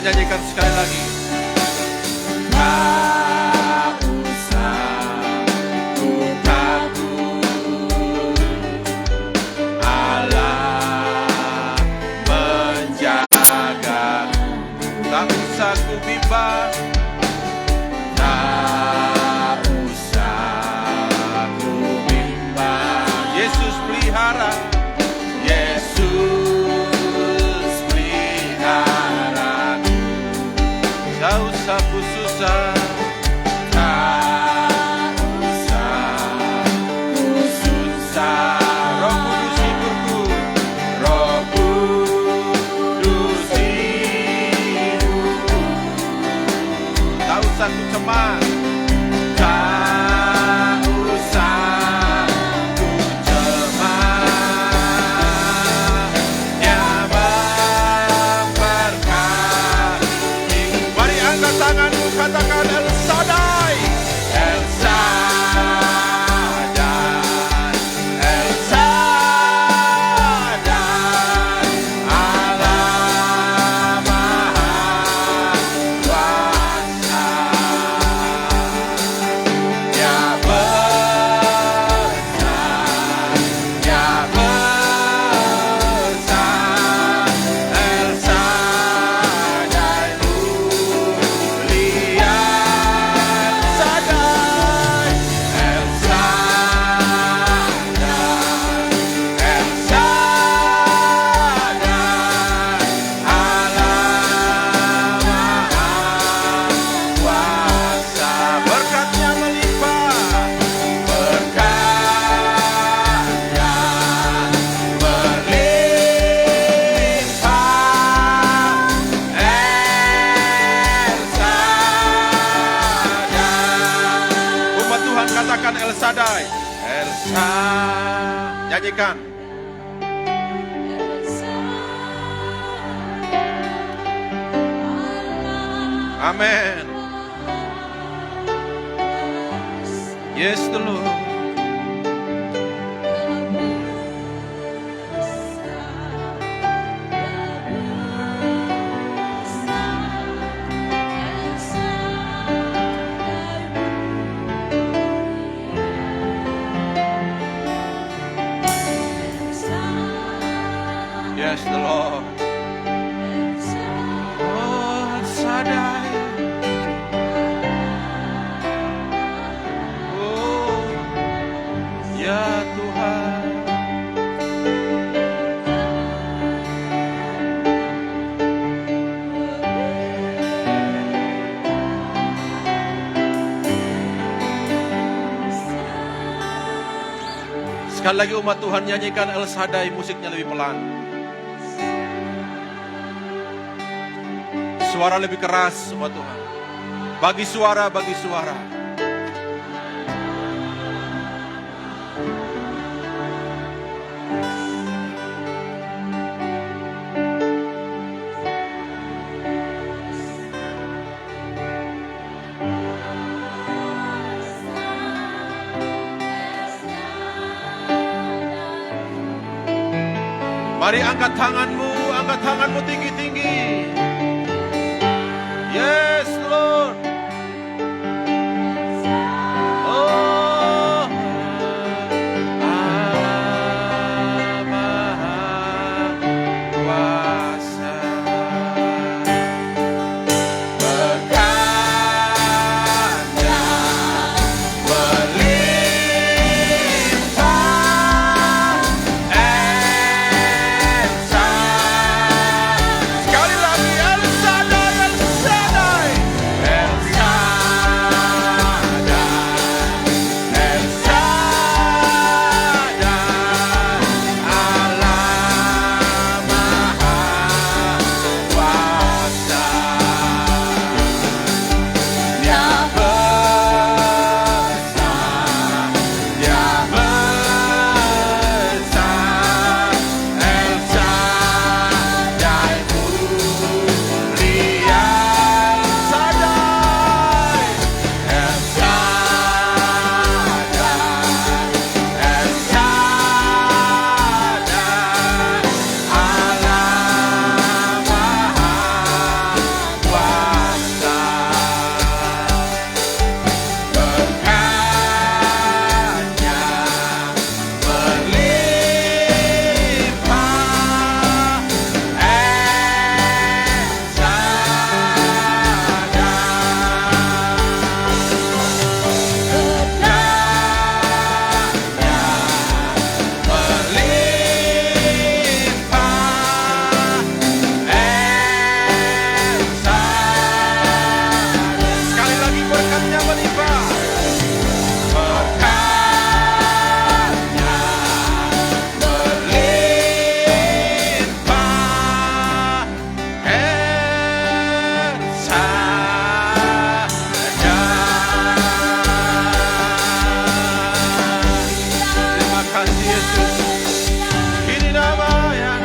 nyanyikan sekali lagi. Tak usah ku takut, Allah menjagaku. Tak usah ku bimbang, tak usah ku bimbang. Yesus pelihara, Yesus pelihara. Tak usah ku susah, tak usah ku susah. Roh Kudus hiburku, Roh Kudus hiburku. Tak usah ku cemas, tak usah ku cemas. Dia memberkati. Mari angkat tanganmu, katakan El Shaddai, El Shaddai, El Shaddai, Allah Maha Kuasa. nyanyikan. Amen. Yes, the Lord. Yes, the Lord. Oh, Shaddai. Oh, ya Tuhan. Sekali lagi umat Tuhan nyanyikan El Shaddai, musiknya lebih pelan. Suara lebih keras umat Tuhan. Bagi suara, bagi suara. Mari angkat tanganmu tinggi-tinggi. Yes, Lord. Oh, Allah Maha Kuasa. Berkatnya melimpah. Esa. Sekali lagi El Shaddai, El Shaddai. El Shaddai, El Shaddai. Allah Maha Kuasa. Dia besar, Dia besar. El Shaddai mulia. Shaddai, El Shaddai, El Shaddai. Allah Maha Kuasa. Berkatnya melimpah. El Sekali lagi berkatnya melimpah. Berkatnya melimpah. El Shaddai. Terima kasih Yesus. Ini nama yang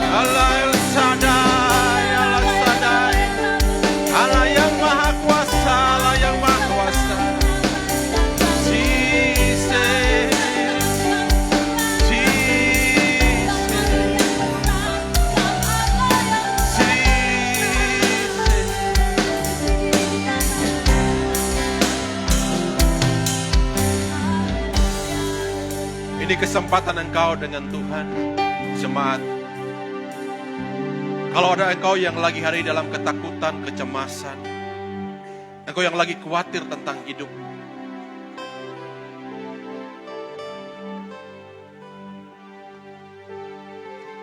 Allah El Shaddai, Allah Shaddai. Allah yang maha kuasa, Allah yang maha kuasa. Jesus, Jesus, Jesus. Ini kesempatan engkau dengan Tuhan, jemaat. Kalau ada engkau yang lagi hari dalam ketakutan, kecemasan, engkau yang lagi khawatir tentang hidup,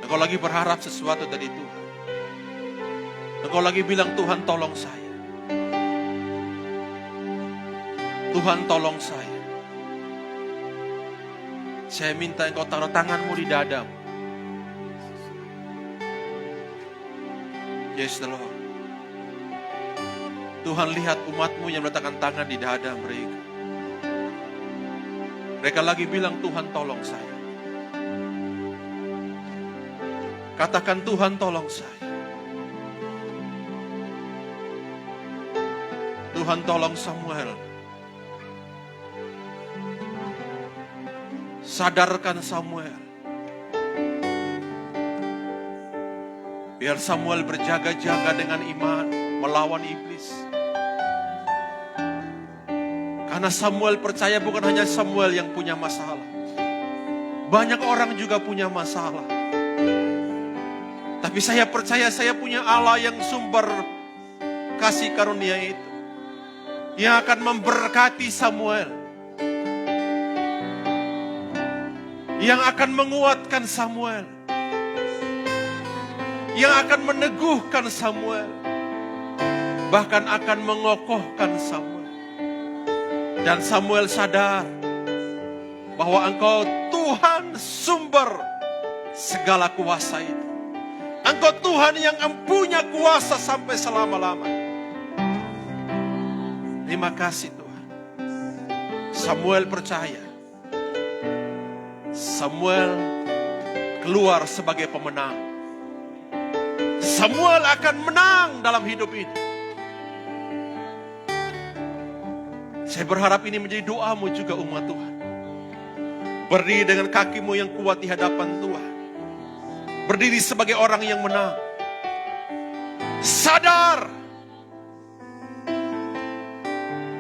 engkau lagi berharap sesuatu dari Tuhan, engkau lagi bilang, Tuhan tolong saya, Tuhan tolong saya. Saya minta engkau taruh tanganmu di dadamu. Yes, the Lord. Tuhan lihat umatmu yang meletakkan tangan di dada mereka. Mereka lagi bilang, Tuhan tolong saya. Katakan, Tuhan tolong saya. Tuhan tolong Samuel. Sadarkan Samuel. Biar Samuel berjaga-jaga dengan iman melawan iblis. Karena Samuel percaya bukan hanya Samuel yang punya masalah. Banyak orang juga punya masalah. Tapi saya percaya saya punya Allah yang sumber kasih karunia itu. Yang akan memberkati Samuel. Yang akan menguatkan Samuel. Yang akan meneguhkan Samuel. Bahkan akan mengokohkan Samuel. Dan Samuel sadar bahwa Engkau Tuhan sumber segala kuasa itu. Engkau Tuhan yang punya kuasa sampai selama-lamanya. Terima kasih Tuhan. Samuel percaya. Samuel keluar sebagai pemenang. Samuel akan menang dalam hidup ini. Saya berharap ini menjadi doamu juga umat Tuhan. Berdiri dengan kakimu yang kuat di hadapan Tuhan. Berdiri sebagai orang yang menang. Sadar.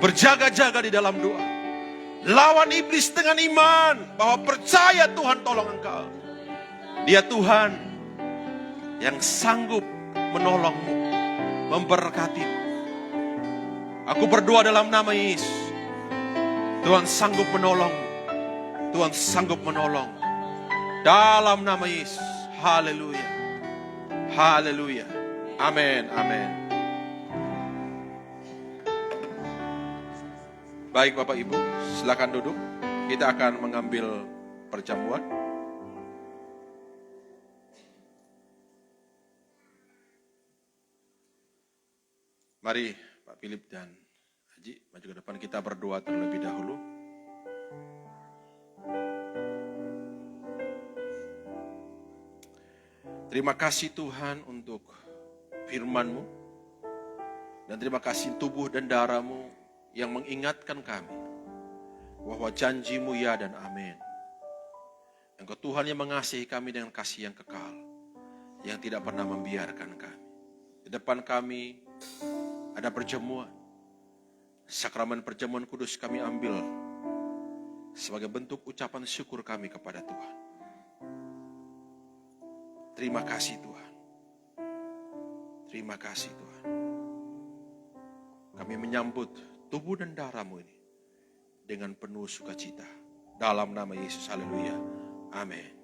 Berjaga-jaga di dalam doa. Lawan iblis dengan iman. Bahwa percaya Tuhan tolong engkau. Dia Tuhan yang sanggup menolongmu. Memberkatimu. Aku berdoa dalam nama Yesus. Tuhan sanggup menolong. Tuhan sanggup menolong. Dalam nama Yesus. Haleluya. Haleluya. Amin. Amin. Baik Bapak Ibu, silakan duduk. Kita akan mengambil perjamuan. Mari Pak Philip dan Haji maju ke depan, kita berdoa terlebih dahulu. Terima kasih Tuhan untuk firman-Mu. Dan terima kasih tubuh dan darah-Mu yang mengingatkan kami bahwa janji-Mu ya dan amin. Engkau Tuhan yang mengasihi kami dengan kasih yang kekal, yang tidak pernah membiarkan kami. Di depan kami ada perjamuan. Sakramen perjamuan kudus kami ambil sebagai bentuk ucapan syukur kami kepada Tuhan. Terima kasih Tuhan. Terima kasih Tuhan. Kami menyambut tubuh dan darah-Mu ini dengan penuh sukacita. Dalam nama Yesus, haleluya. Amin.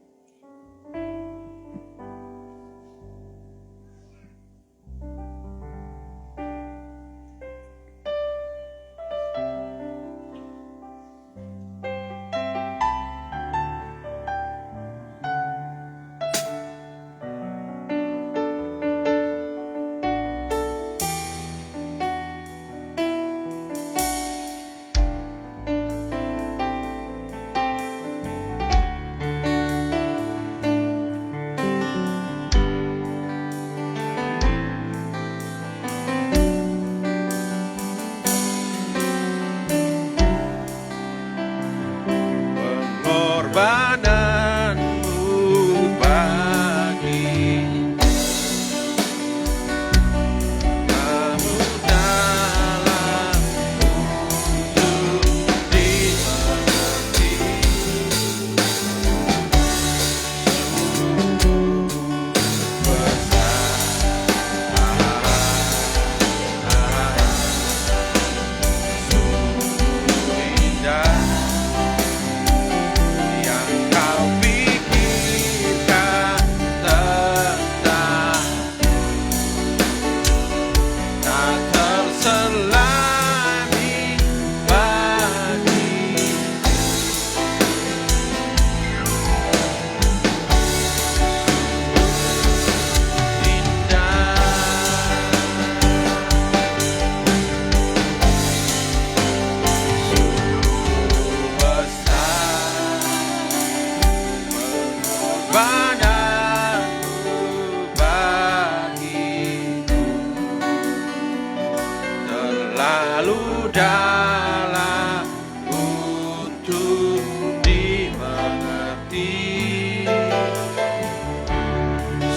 mudahlah untuk dimengerti.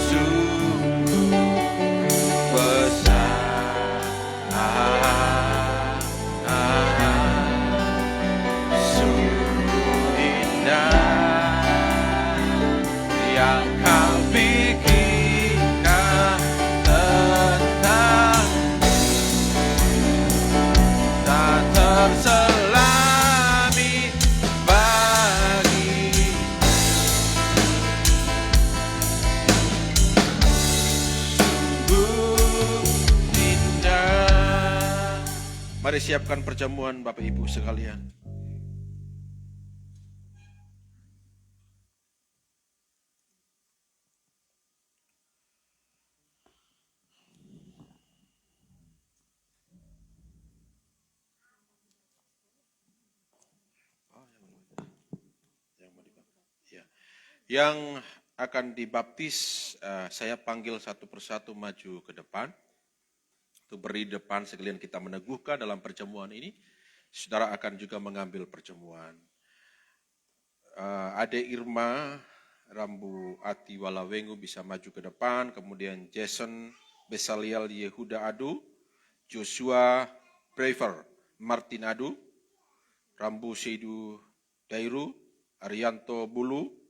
Sungguh besar, sungguh indah yang kau pikirkan tentang tak terselami bagi sungguh indah. Mari siapkan perjamuan Bapak Ibu sekalian. Yang akan dibaptis, saya panggil satu persatu maju ke depan. Untuk beri depan sekalian kita meneguhkan dalam perjamuan ini. Saudara akan juga mengambil perjamuan. Ade Irma Rambu Ati Walawengu bisa maju ke depan. Kemudian Jason Besaliel Yehuda Adu, Joshua Brever Martin Adu, Rambu Seidu Dairu, Arianto Bulu,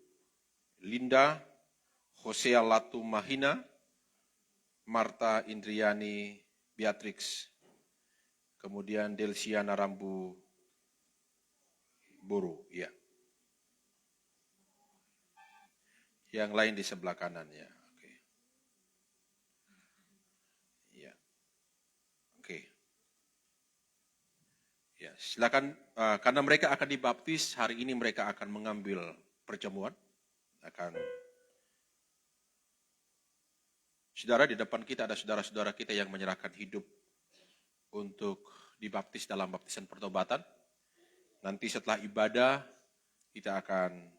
Linda, Hosea Latu Mahina, Marta Indriani Beatrix, kemudian Delsiana Rambu Buru, ya. Yang lain di sebelah kanannya, oke. Ya, oke. Ya, silakan, karena mereka akan dibaptis hari ini, mereka akan mengambil perjamuan. Saudara, di depan kita ada saudara-saudara kita yang menyerahkan hidup untuk dibaptis dalam baptisan pertobatan. Nanti setelah ibadah kita akan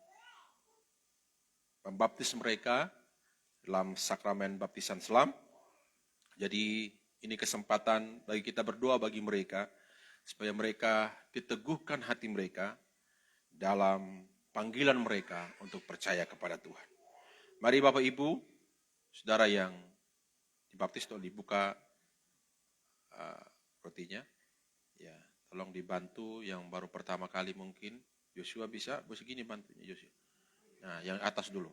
membaptis mereka dalam sakramen baptisan selam. Jadi ini kesempatan bagi kita berdoa bagi mereka supaya mereka diteguhkan hati mereka dalam panggilan mereka untuk percaya kepada Tuhan. Mari Bapak Ibu, saudara yang dibaptis, tolong dibuka rotinya. Ya, tolong dibantu yang baru pertama kali mungkin. Joshua bisa, begini bantunya Joshua. Nah, yang atas dulu.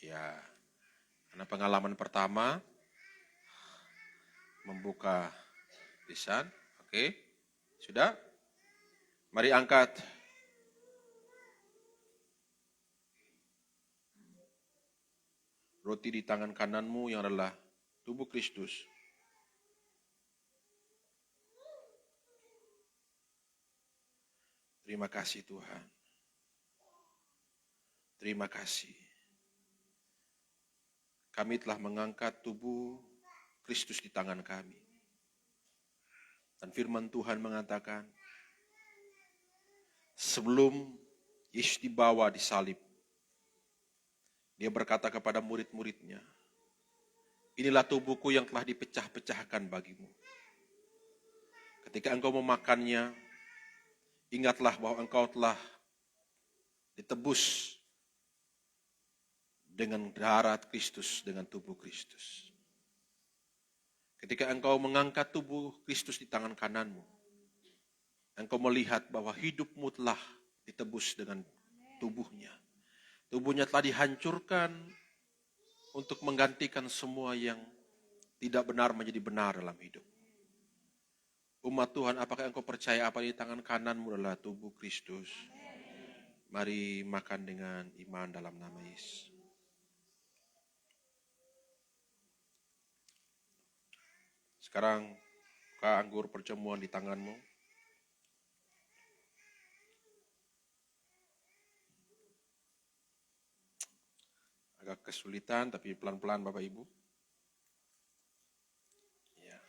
Ya, karena pengalaman pertama membuka lisan. Oke, sudah. Mari angkat. Roti di tangan kananmu yang adalah tubuh Kristus. Terima kasih Tuhan. Terima kasih. Kami telah mengangkat tubuh Kristus di tangan kami. Dan firman Tuhan mengatakan, sebelum Yesus dibawa disalib, Dia berkata kepada murid-muridnya, inilah tubuhku yang telah dipecah-pecahkan bagimu. Ketika engkau memakannya, ingatlah bahwa engkau telah ditebus dengan darah Kristus, dengan tubuh Kristus. Ketika engkau mengangkat tubuh Kristus di tangan kananmu, engkau melihat bahwa hidupmu telah ditebus dengan tubuhnya. Tubuhnya telah dihancurkan untuk menggantikan semua yang tidak benar menjadi benar dalam hidup. Umat Tuhan, apakah engkau percaya apa di tangan kananmu adalah tubuh Kristus? Mari makan dengan iman dalam nama Yesus. Sekarang buka anggur perjamuan di tanganmu. Agak kesulitan, tapi pelan-pelan Bapak Ibu. Ya.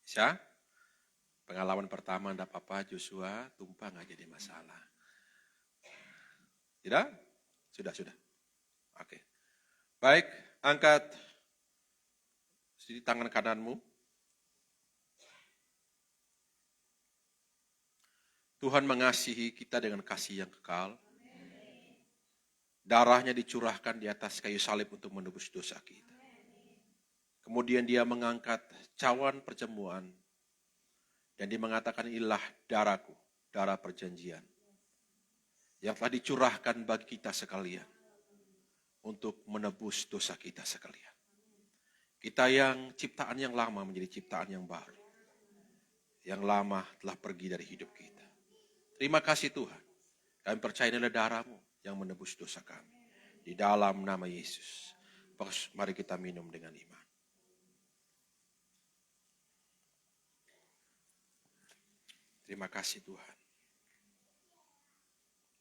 Bisa? Pengalaman pertama enggak apa-apa, Joshua, tumpah nggak jadi masalah. Tidak? Sudah. Oke. Baik, angkat di tangan kananmu. Tuhan mengasihi kita dengan kasih yang kekal. Darahnya dicurahkan di atas kayu salib untuk menebus dosa kita. Kemudian dia mengangkat cawan perjamuan dan dia mengatakan, inilah darahku, darah perjanjian yang telah dicurahkan bagi kita sekalian untuk menebus dosa kita sekalian. Kita yang ciptaan yang lama menjadi ciptaan yang baru. Yang lama telah pergi dari hidup kita. Terima kasih Tuhan. Kami percaya inilah darah-Mu yang menebus dosa kami. Di dalam nama Yesus. Mari kita minum dengan iman. Terima kasih Tuhan.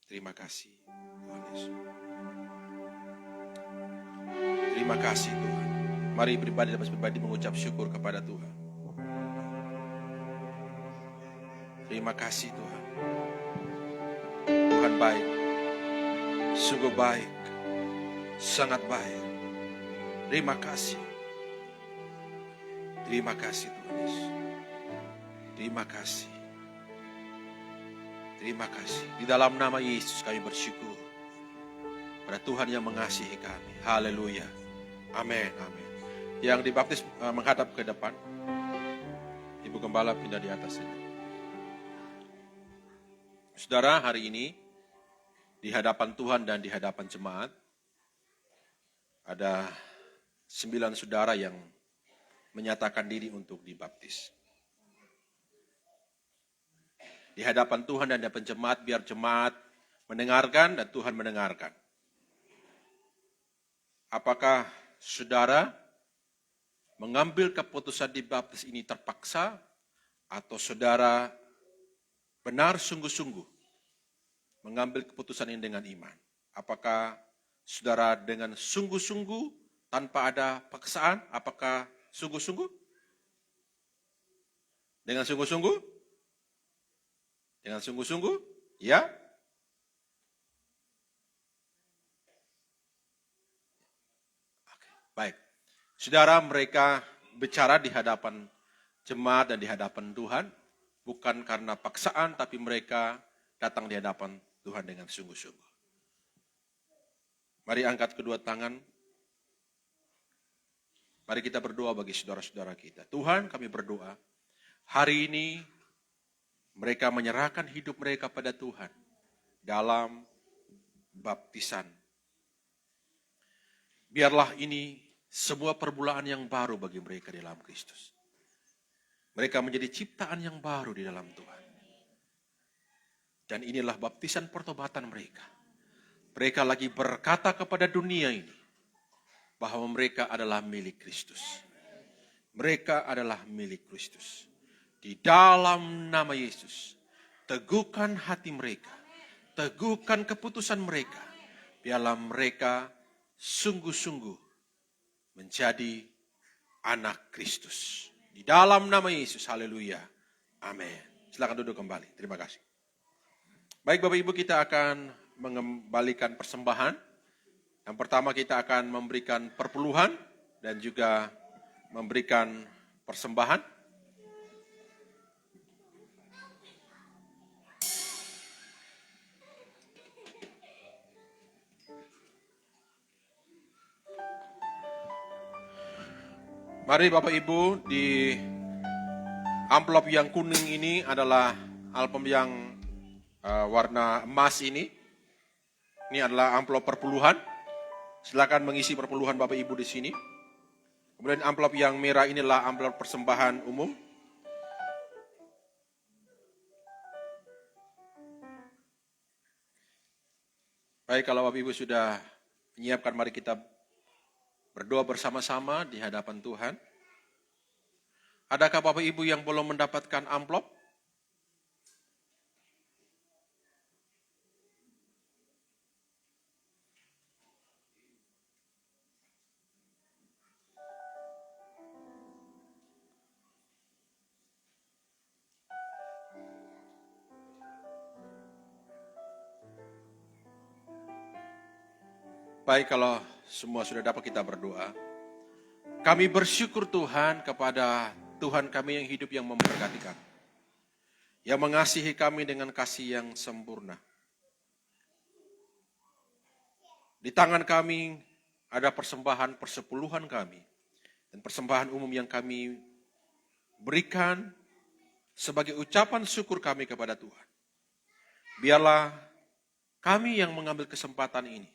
Terima kasih Tuhan Yesus. Terima kasih Tuhan. Mari pribadi dan pribadi mengucap syukur kepada Tuhan. Terima kasih Tuhan. Tuhan baik. Sungguh baik. Sangat baik. Terima kasih. Terima kasih Tuhan Yesus. Terima kasih. Terima kasih. Di dalam nama Yesus kami bersyukur pada Tuhan yang mengasihi kami. Haleluya. Amin. Amin. Yang dibaptis menghadap ke depan. Ibu Gembala pindah di atas ini. Saudara, hari ini di hadapan Tuhan dan di hadapan jemaat ada 9 saudara yang menyatakan diri untuk dibaptis. Di hadapan Tuhan dan di hadapan jemaat, biar jemaat mendengarkan dan Tuhan mendengarkan. Apakah saudara mengambil keputusan dibaptis ini terpaksa atau saudara benar sungguh-sungguh mengambil keputusan ini dengan iman? Apakah saudara dengan sungguh-sungguh tanpa ada paksaan? Apakah sungguh-sungguh? Dengan sungguh-sungguh? Dengan sungguh-sungguh? Ya? Oke, baik. Saudara, mereka bicara di hadapan jemaat dan di hadapan Tuhan, bukan karena paksaan, tapi mereka datang di hadapan Tuhan dengan sungguh-sungguh. Mari angkat kedua tangan. Mari kita berdoa bagi saudara-saudara kita. Tuhan, kami berdoa, hari ini mereka menyerahkan hidup mereka pada Tuhan dalam baptisan. Biarlah ini sebuah permulaan yang baru bagi mereka di dalam Kristus. Mereka menjadi ciptaan yang baru di dalam Tuhan. Dan inilah baptisan pertobatan mereka. Mereka lagi berkata kepada dunia ini bahwa mereka adalah milik Kristus. Mereka adalah milik Kristus. Di dalam nama Yesus, teguhkan hati mereka, teguhkan keputusan mereka. Biarlah mereka sungguh-sungguh menjadi anak Kristus. Di dalam nama Yesus, haleluya. Amin. Silakan duduk kembali. Terima kasih. Baik Bapak Ibu, kita akan mengembalikan persembahan. Yang pertama kita akan memberikan perpuluhan dan juga memberikan persembahan. Mari Bapak Ibu, di amplop yang kuning ini adalah amplop yang warna emas ini. Ini adalah amplop perpuluhan. Silakan mengisi perpuluhan Bapak Ibu di sini. Kemudian amplop yang merah inilah amplop persembahan umum. Baik, kalau Bapak Ibu sudah menyiapkan, mari kita berdoa bersama-sama di hadapan Tuhan. Adakah Bapak Ibu yang belum mendapatkan amplop? Baik, kalau semua sudah dapat, kita berdoa. Kami bersyukur Tuhan kepada Tuhan kami yang hidup yang memberkati kami. Yang mengasihi kami dengan kasih yang sempurna. Di tangan kami ada persembahan persepuluhan kami. Dan persembahan umum yang kami berikan sebagai ucapan syukur kami kepada Tuhan. Biarlah kami yang mengambil kesempatan ini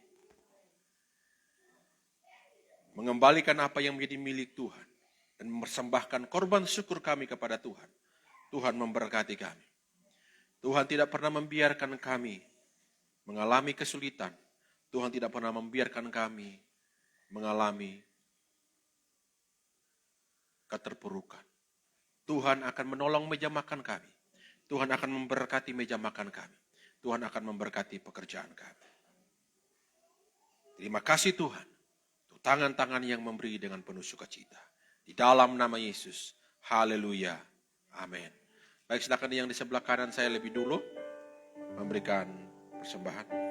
mengembalikan apa yang menjadi milik Tuhan dan mempersembahkan korban syukur kami kepada Tuhan. Tuhan memberkati kami. Tuhan tidak pernah membiarkan kami mengalami kesulitan. Tuhan tidak pernah membiarkan kami mengalami keterpurukan. Tuhan akan menolong meja makan kami. Tuhan akan memberkati meja makan kami. Tuhan akan memberkati pekerjaan kami. Terima kasih Tuhan. Untuk tangan-tangan yang memberi dengan penuh sukacita. Di dalam nama Yesus. Haleluya. Amin. Baik, silakan yang di sebelah kanan saya lebih dulu memberikan persembahan.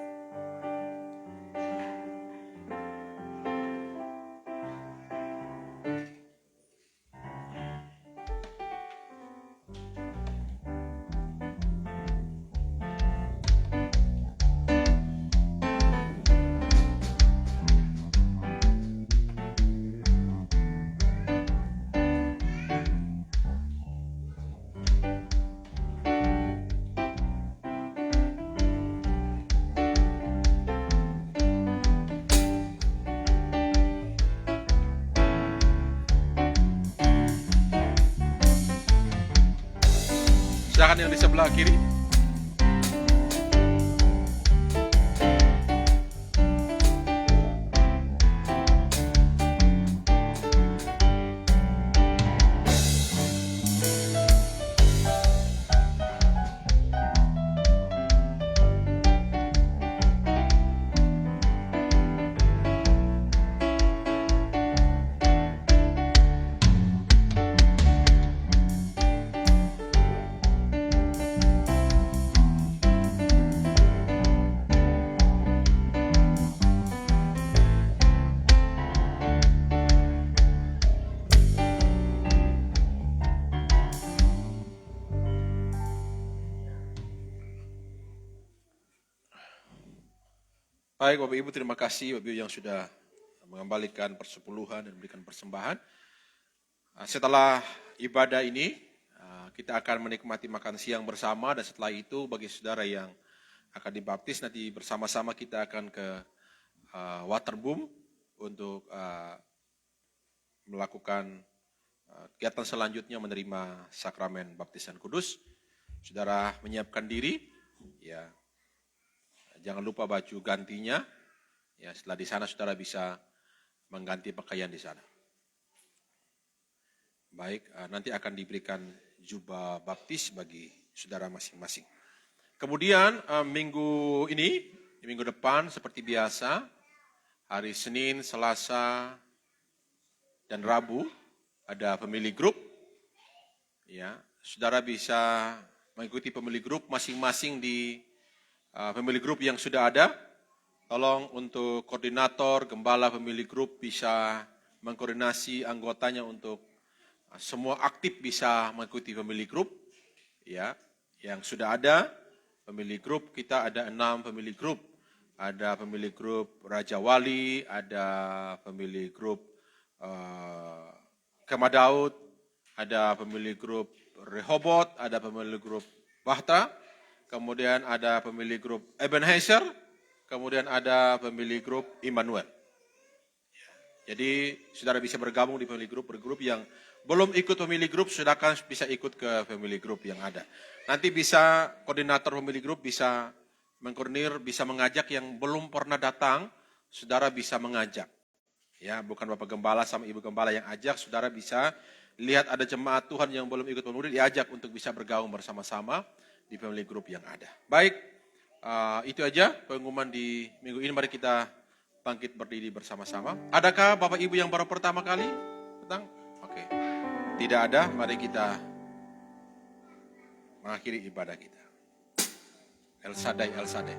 Silakan yang di sebelah kiri. Baik Bapak Ibu, terima kasih Bapak Ibu yang sudah mengembalikan persepuluhan dan memberikan persembahan. Setelah ibadah ini, kita akan menikmati makan siang bersama dan setelah itu bagi saudara yang akan dibaptis nanti bersama-sama kita akan ke Waterboom untuk melakukan kegiatan selanjutnya menerima sakramen baptisan kudus. Saudara menyiapkan diri, ya. Jangan lupa baju gantinya. Ya, setelah di sana saudara bisa mengganti pakaian di sana. Baik, nanti akan diberikan jubah baptis bagi saudara masing-masing. Kemudian minggu ini, di minggu depan seperti biasa, hari Senin, Selasa, dan Rabu ada pemilih grup. Ya, saudara bisa mengikuti pemilih grup masing-masing di pemilih grup yang sudah ada. Tolong untuk koordinator, gembala pemilih grup bisa mengkoordinasi anggotanya untuk semua aktif bisa mengikuti pemilih grup. Ya, yang sudah ada pemilih grup, kita ada 6 pemilih grup. Ada pemilih grup Raja Wali, ada pemilih grup Kemah Daud, ada pemilih grup Rehobot, ada pemilih grup Bahta, kemudian ada pemilih grup Ebenezer, kemudian ada pemilih grup Immanuel. Jadi saudara bisa bergabung di pemilih grup yang belum ikut pemilih grup, saudara kan bisa ikut ke pemilih grup yang ada. Nanti bisa koordinator pemilih grup bisa mengkoordinir, bisa mengajak yang belum pernah datang, saudara bisa mengajak. Ya, bukan Bapak Gembala sama Ibu Gembala yang ajak, saudara bisa lihat ada jemaat Tuhan yang belum ikut pemilih, diajak untuk bisa bergabung bersama-sama di pemilih grup yang ada. Baik, itu aja pengumuman di minggu ini. Mari kita bangkit berdiri bersama-sama. Adakah Bapak Ibu yang baru pertama kali datang? Oke. Tidak ada, mari kita mengakhiri ibadah kita. El Shaddai, El Shaddai.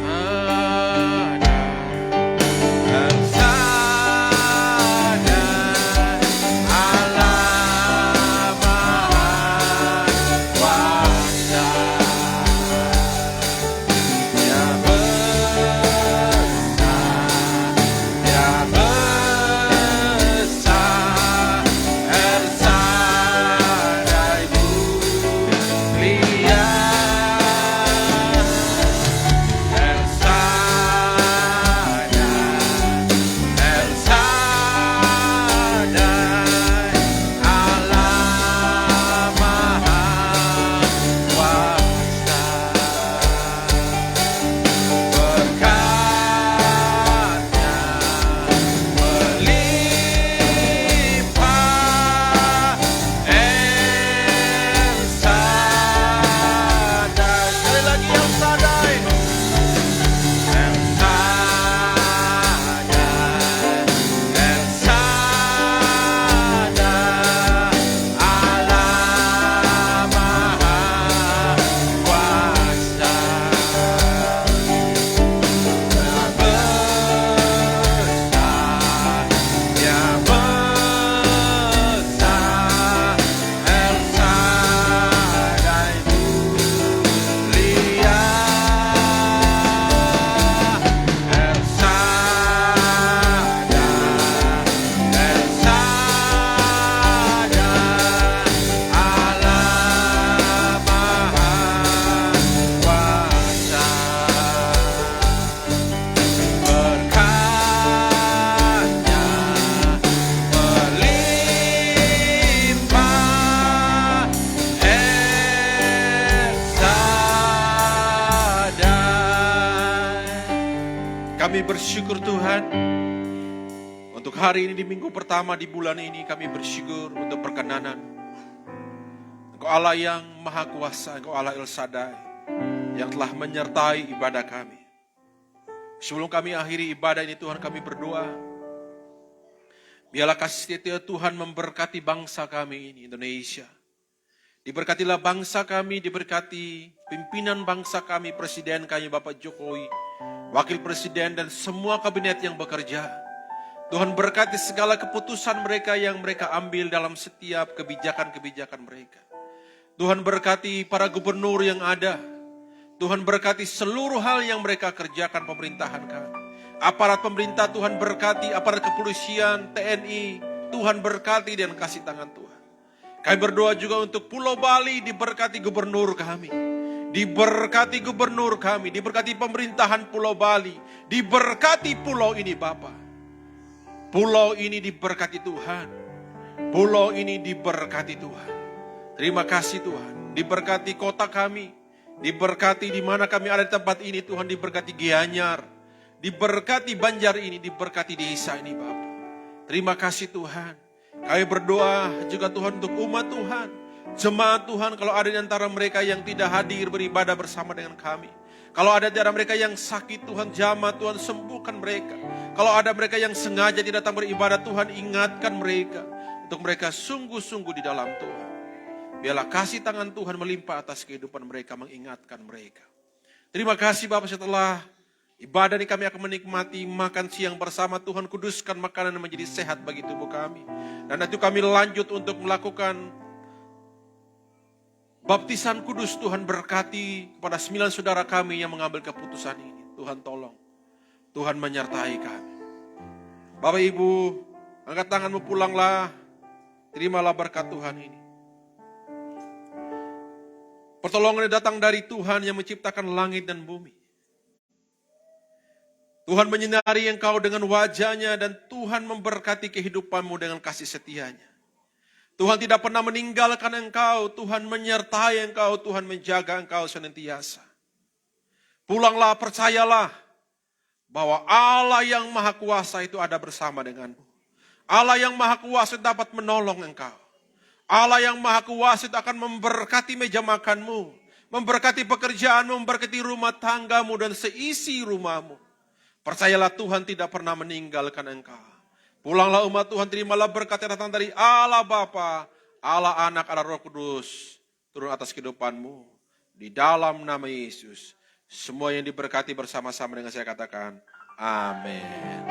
Ada El Kami bersyukur Tuhan, untuk hari ini di minggu pertama di bulan ini kami bersyukur untuk perkenanan. Engkau Allah yang Maha Kuasa, Engkau Allah El Shaddai, yang telah menyertai ibadah kami. Sebelum kami akhiri ibadah ini Tuhan, kami berdoa, biarlah kasih setia Tuhan memberkati bangsa kami ini, Indonesia. Diberkatilah bangsa kami, diberkati pimpinan bangsa kami, Presiden kami Bapak Jokowi, Wakil Presiden dan semua kabinet yang bekerja. Tuhan berkati segala keputusan mereka yang mereka ambil dalam setiap kebijakan-kebijakan mereka. Tuhan berkati para gubernur yang ada. Tuhan berkati seluruh hal yang mereka kerjakan pemerintahan kami. Aparat pemerintah Tuhan berkati, aparat kepolisian, TNI, Tuhan berkati dan kasih tangan Tuhan. Kami berdoa juga untuk Pulau Bali, diberkati gubernur kami. Diberkati gubernur kami, diberkati pemerintahan Pulau Bali. Diberkati pulau ini Bapa. Pulau ini diberkati Tuhan. Pulau ini diberkati Tuhan. Terima kasih Tuhan. Diberkati kota kami. Diberkati di mana kami ada di tempat ini Tuhan. Diberkati Gianyar. Diberkati Banjar ini. Diberkati desa ini Bapa. Terima kasih Tuhan. Kami berdoa juga Tuhan untuk umat Tuhan. Jemaat Tuhan, kalau ada di antara mereka yang tidak hadir beribadah bersama dengan kami. Kalau ada di antara mereka yang sakit Tuhan, jamah Tuhan, sembuhkan mereka. Kalau ada mereka yang sengaja tidak datang beribadah Tuhan, ingatkan mereka. Untuk mereka sungguh-sungguh di dalam Tuhan. Biarlah kasih tangan Tuhan melimpah atas kehidupan mereka, mengingatkan mereka. Terima kasih Bapak, setelah ibadah ini kami akan menikmati makan siang bersama. Tuhan, kuduskan makanan yang menjadi sehat bagi tubuh kami. Dan itu kami lanjut untuk melakukan baptisan kudus. Tuhan berkati kepada 9 saudara kami yang mengambil keputusan ini. Tuhan tolong. Tuhan menyertai kami. Bapak Ibu, angkat tanganmu, pulanglah. Terimalah berkat Tuhan ini. Pertolongan datang dari Tuhan yang menciptakan langit dan bumi. Tuhan menyinari engkau dengan wajahnya dan Tuhan memberkati kehidupanmu dengan kasih setianya. Tuhan tidak pernah meninggalkan engkau, Tuhan menyertai engkau, Tuhan menjaga engkau senantiasa. Pulanglah, percayalah bahwa Allah yang Maha Kuasa itu ada bersama denganmu. Allah yang Maha Kuasa dapat menolong engkau. Allah yang Maha Kuasa itu akan memberkati meja makanmu, memberkati pekerjaanmu, memberkati rumah tanggamu dan seisi rumahmu. Percayalah Tuhan tidak pernah meninggalkan engkau. Pulanglah umat Tuhan, terimalah berkat yang datang dari Allah Bapa, Allah Anak, Allah Roh Kudus. Turun atas kehidupanmu. Di dalam nama Yesus. Semua yang diberkati bersama-sama dengan saya katakan, amin.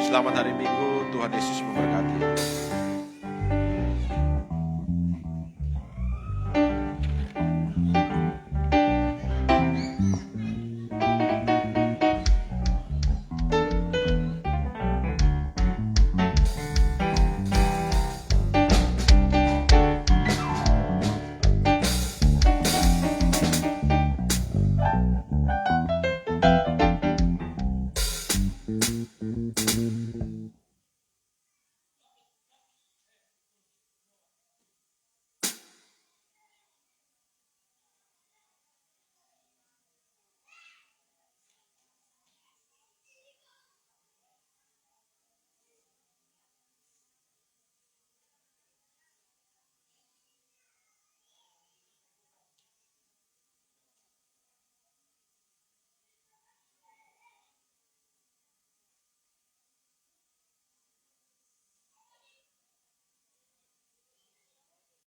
Selamat hari Minggu, Tuhan Yesus memberkati.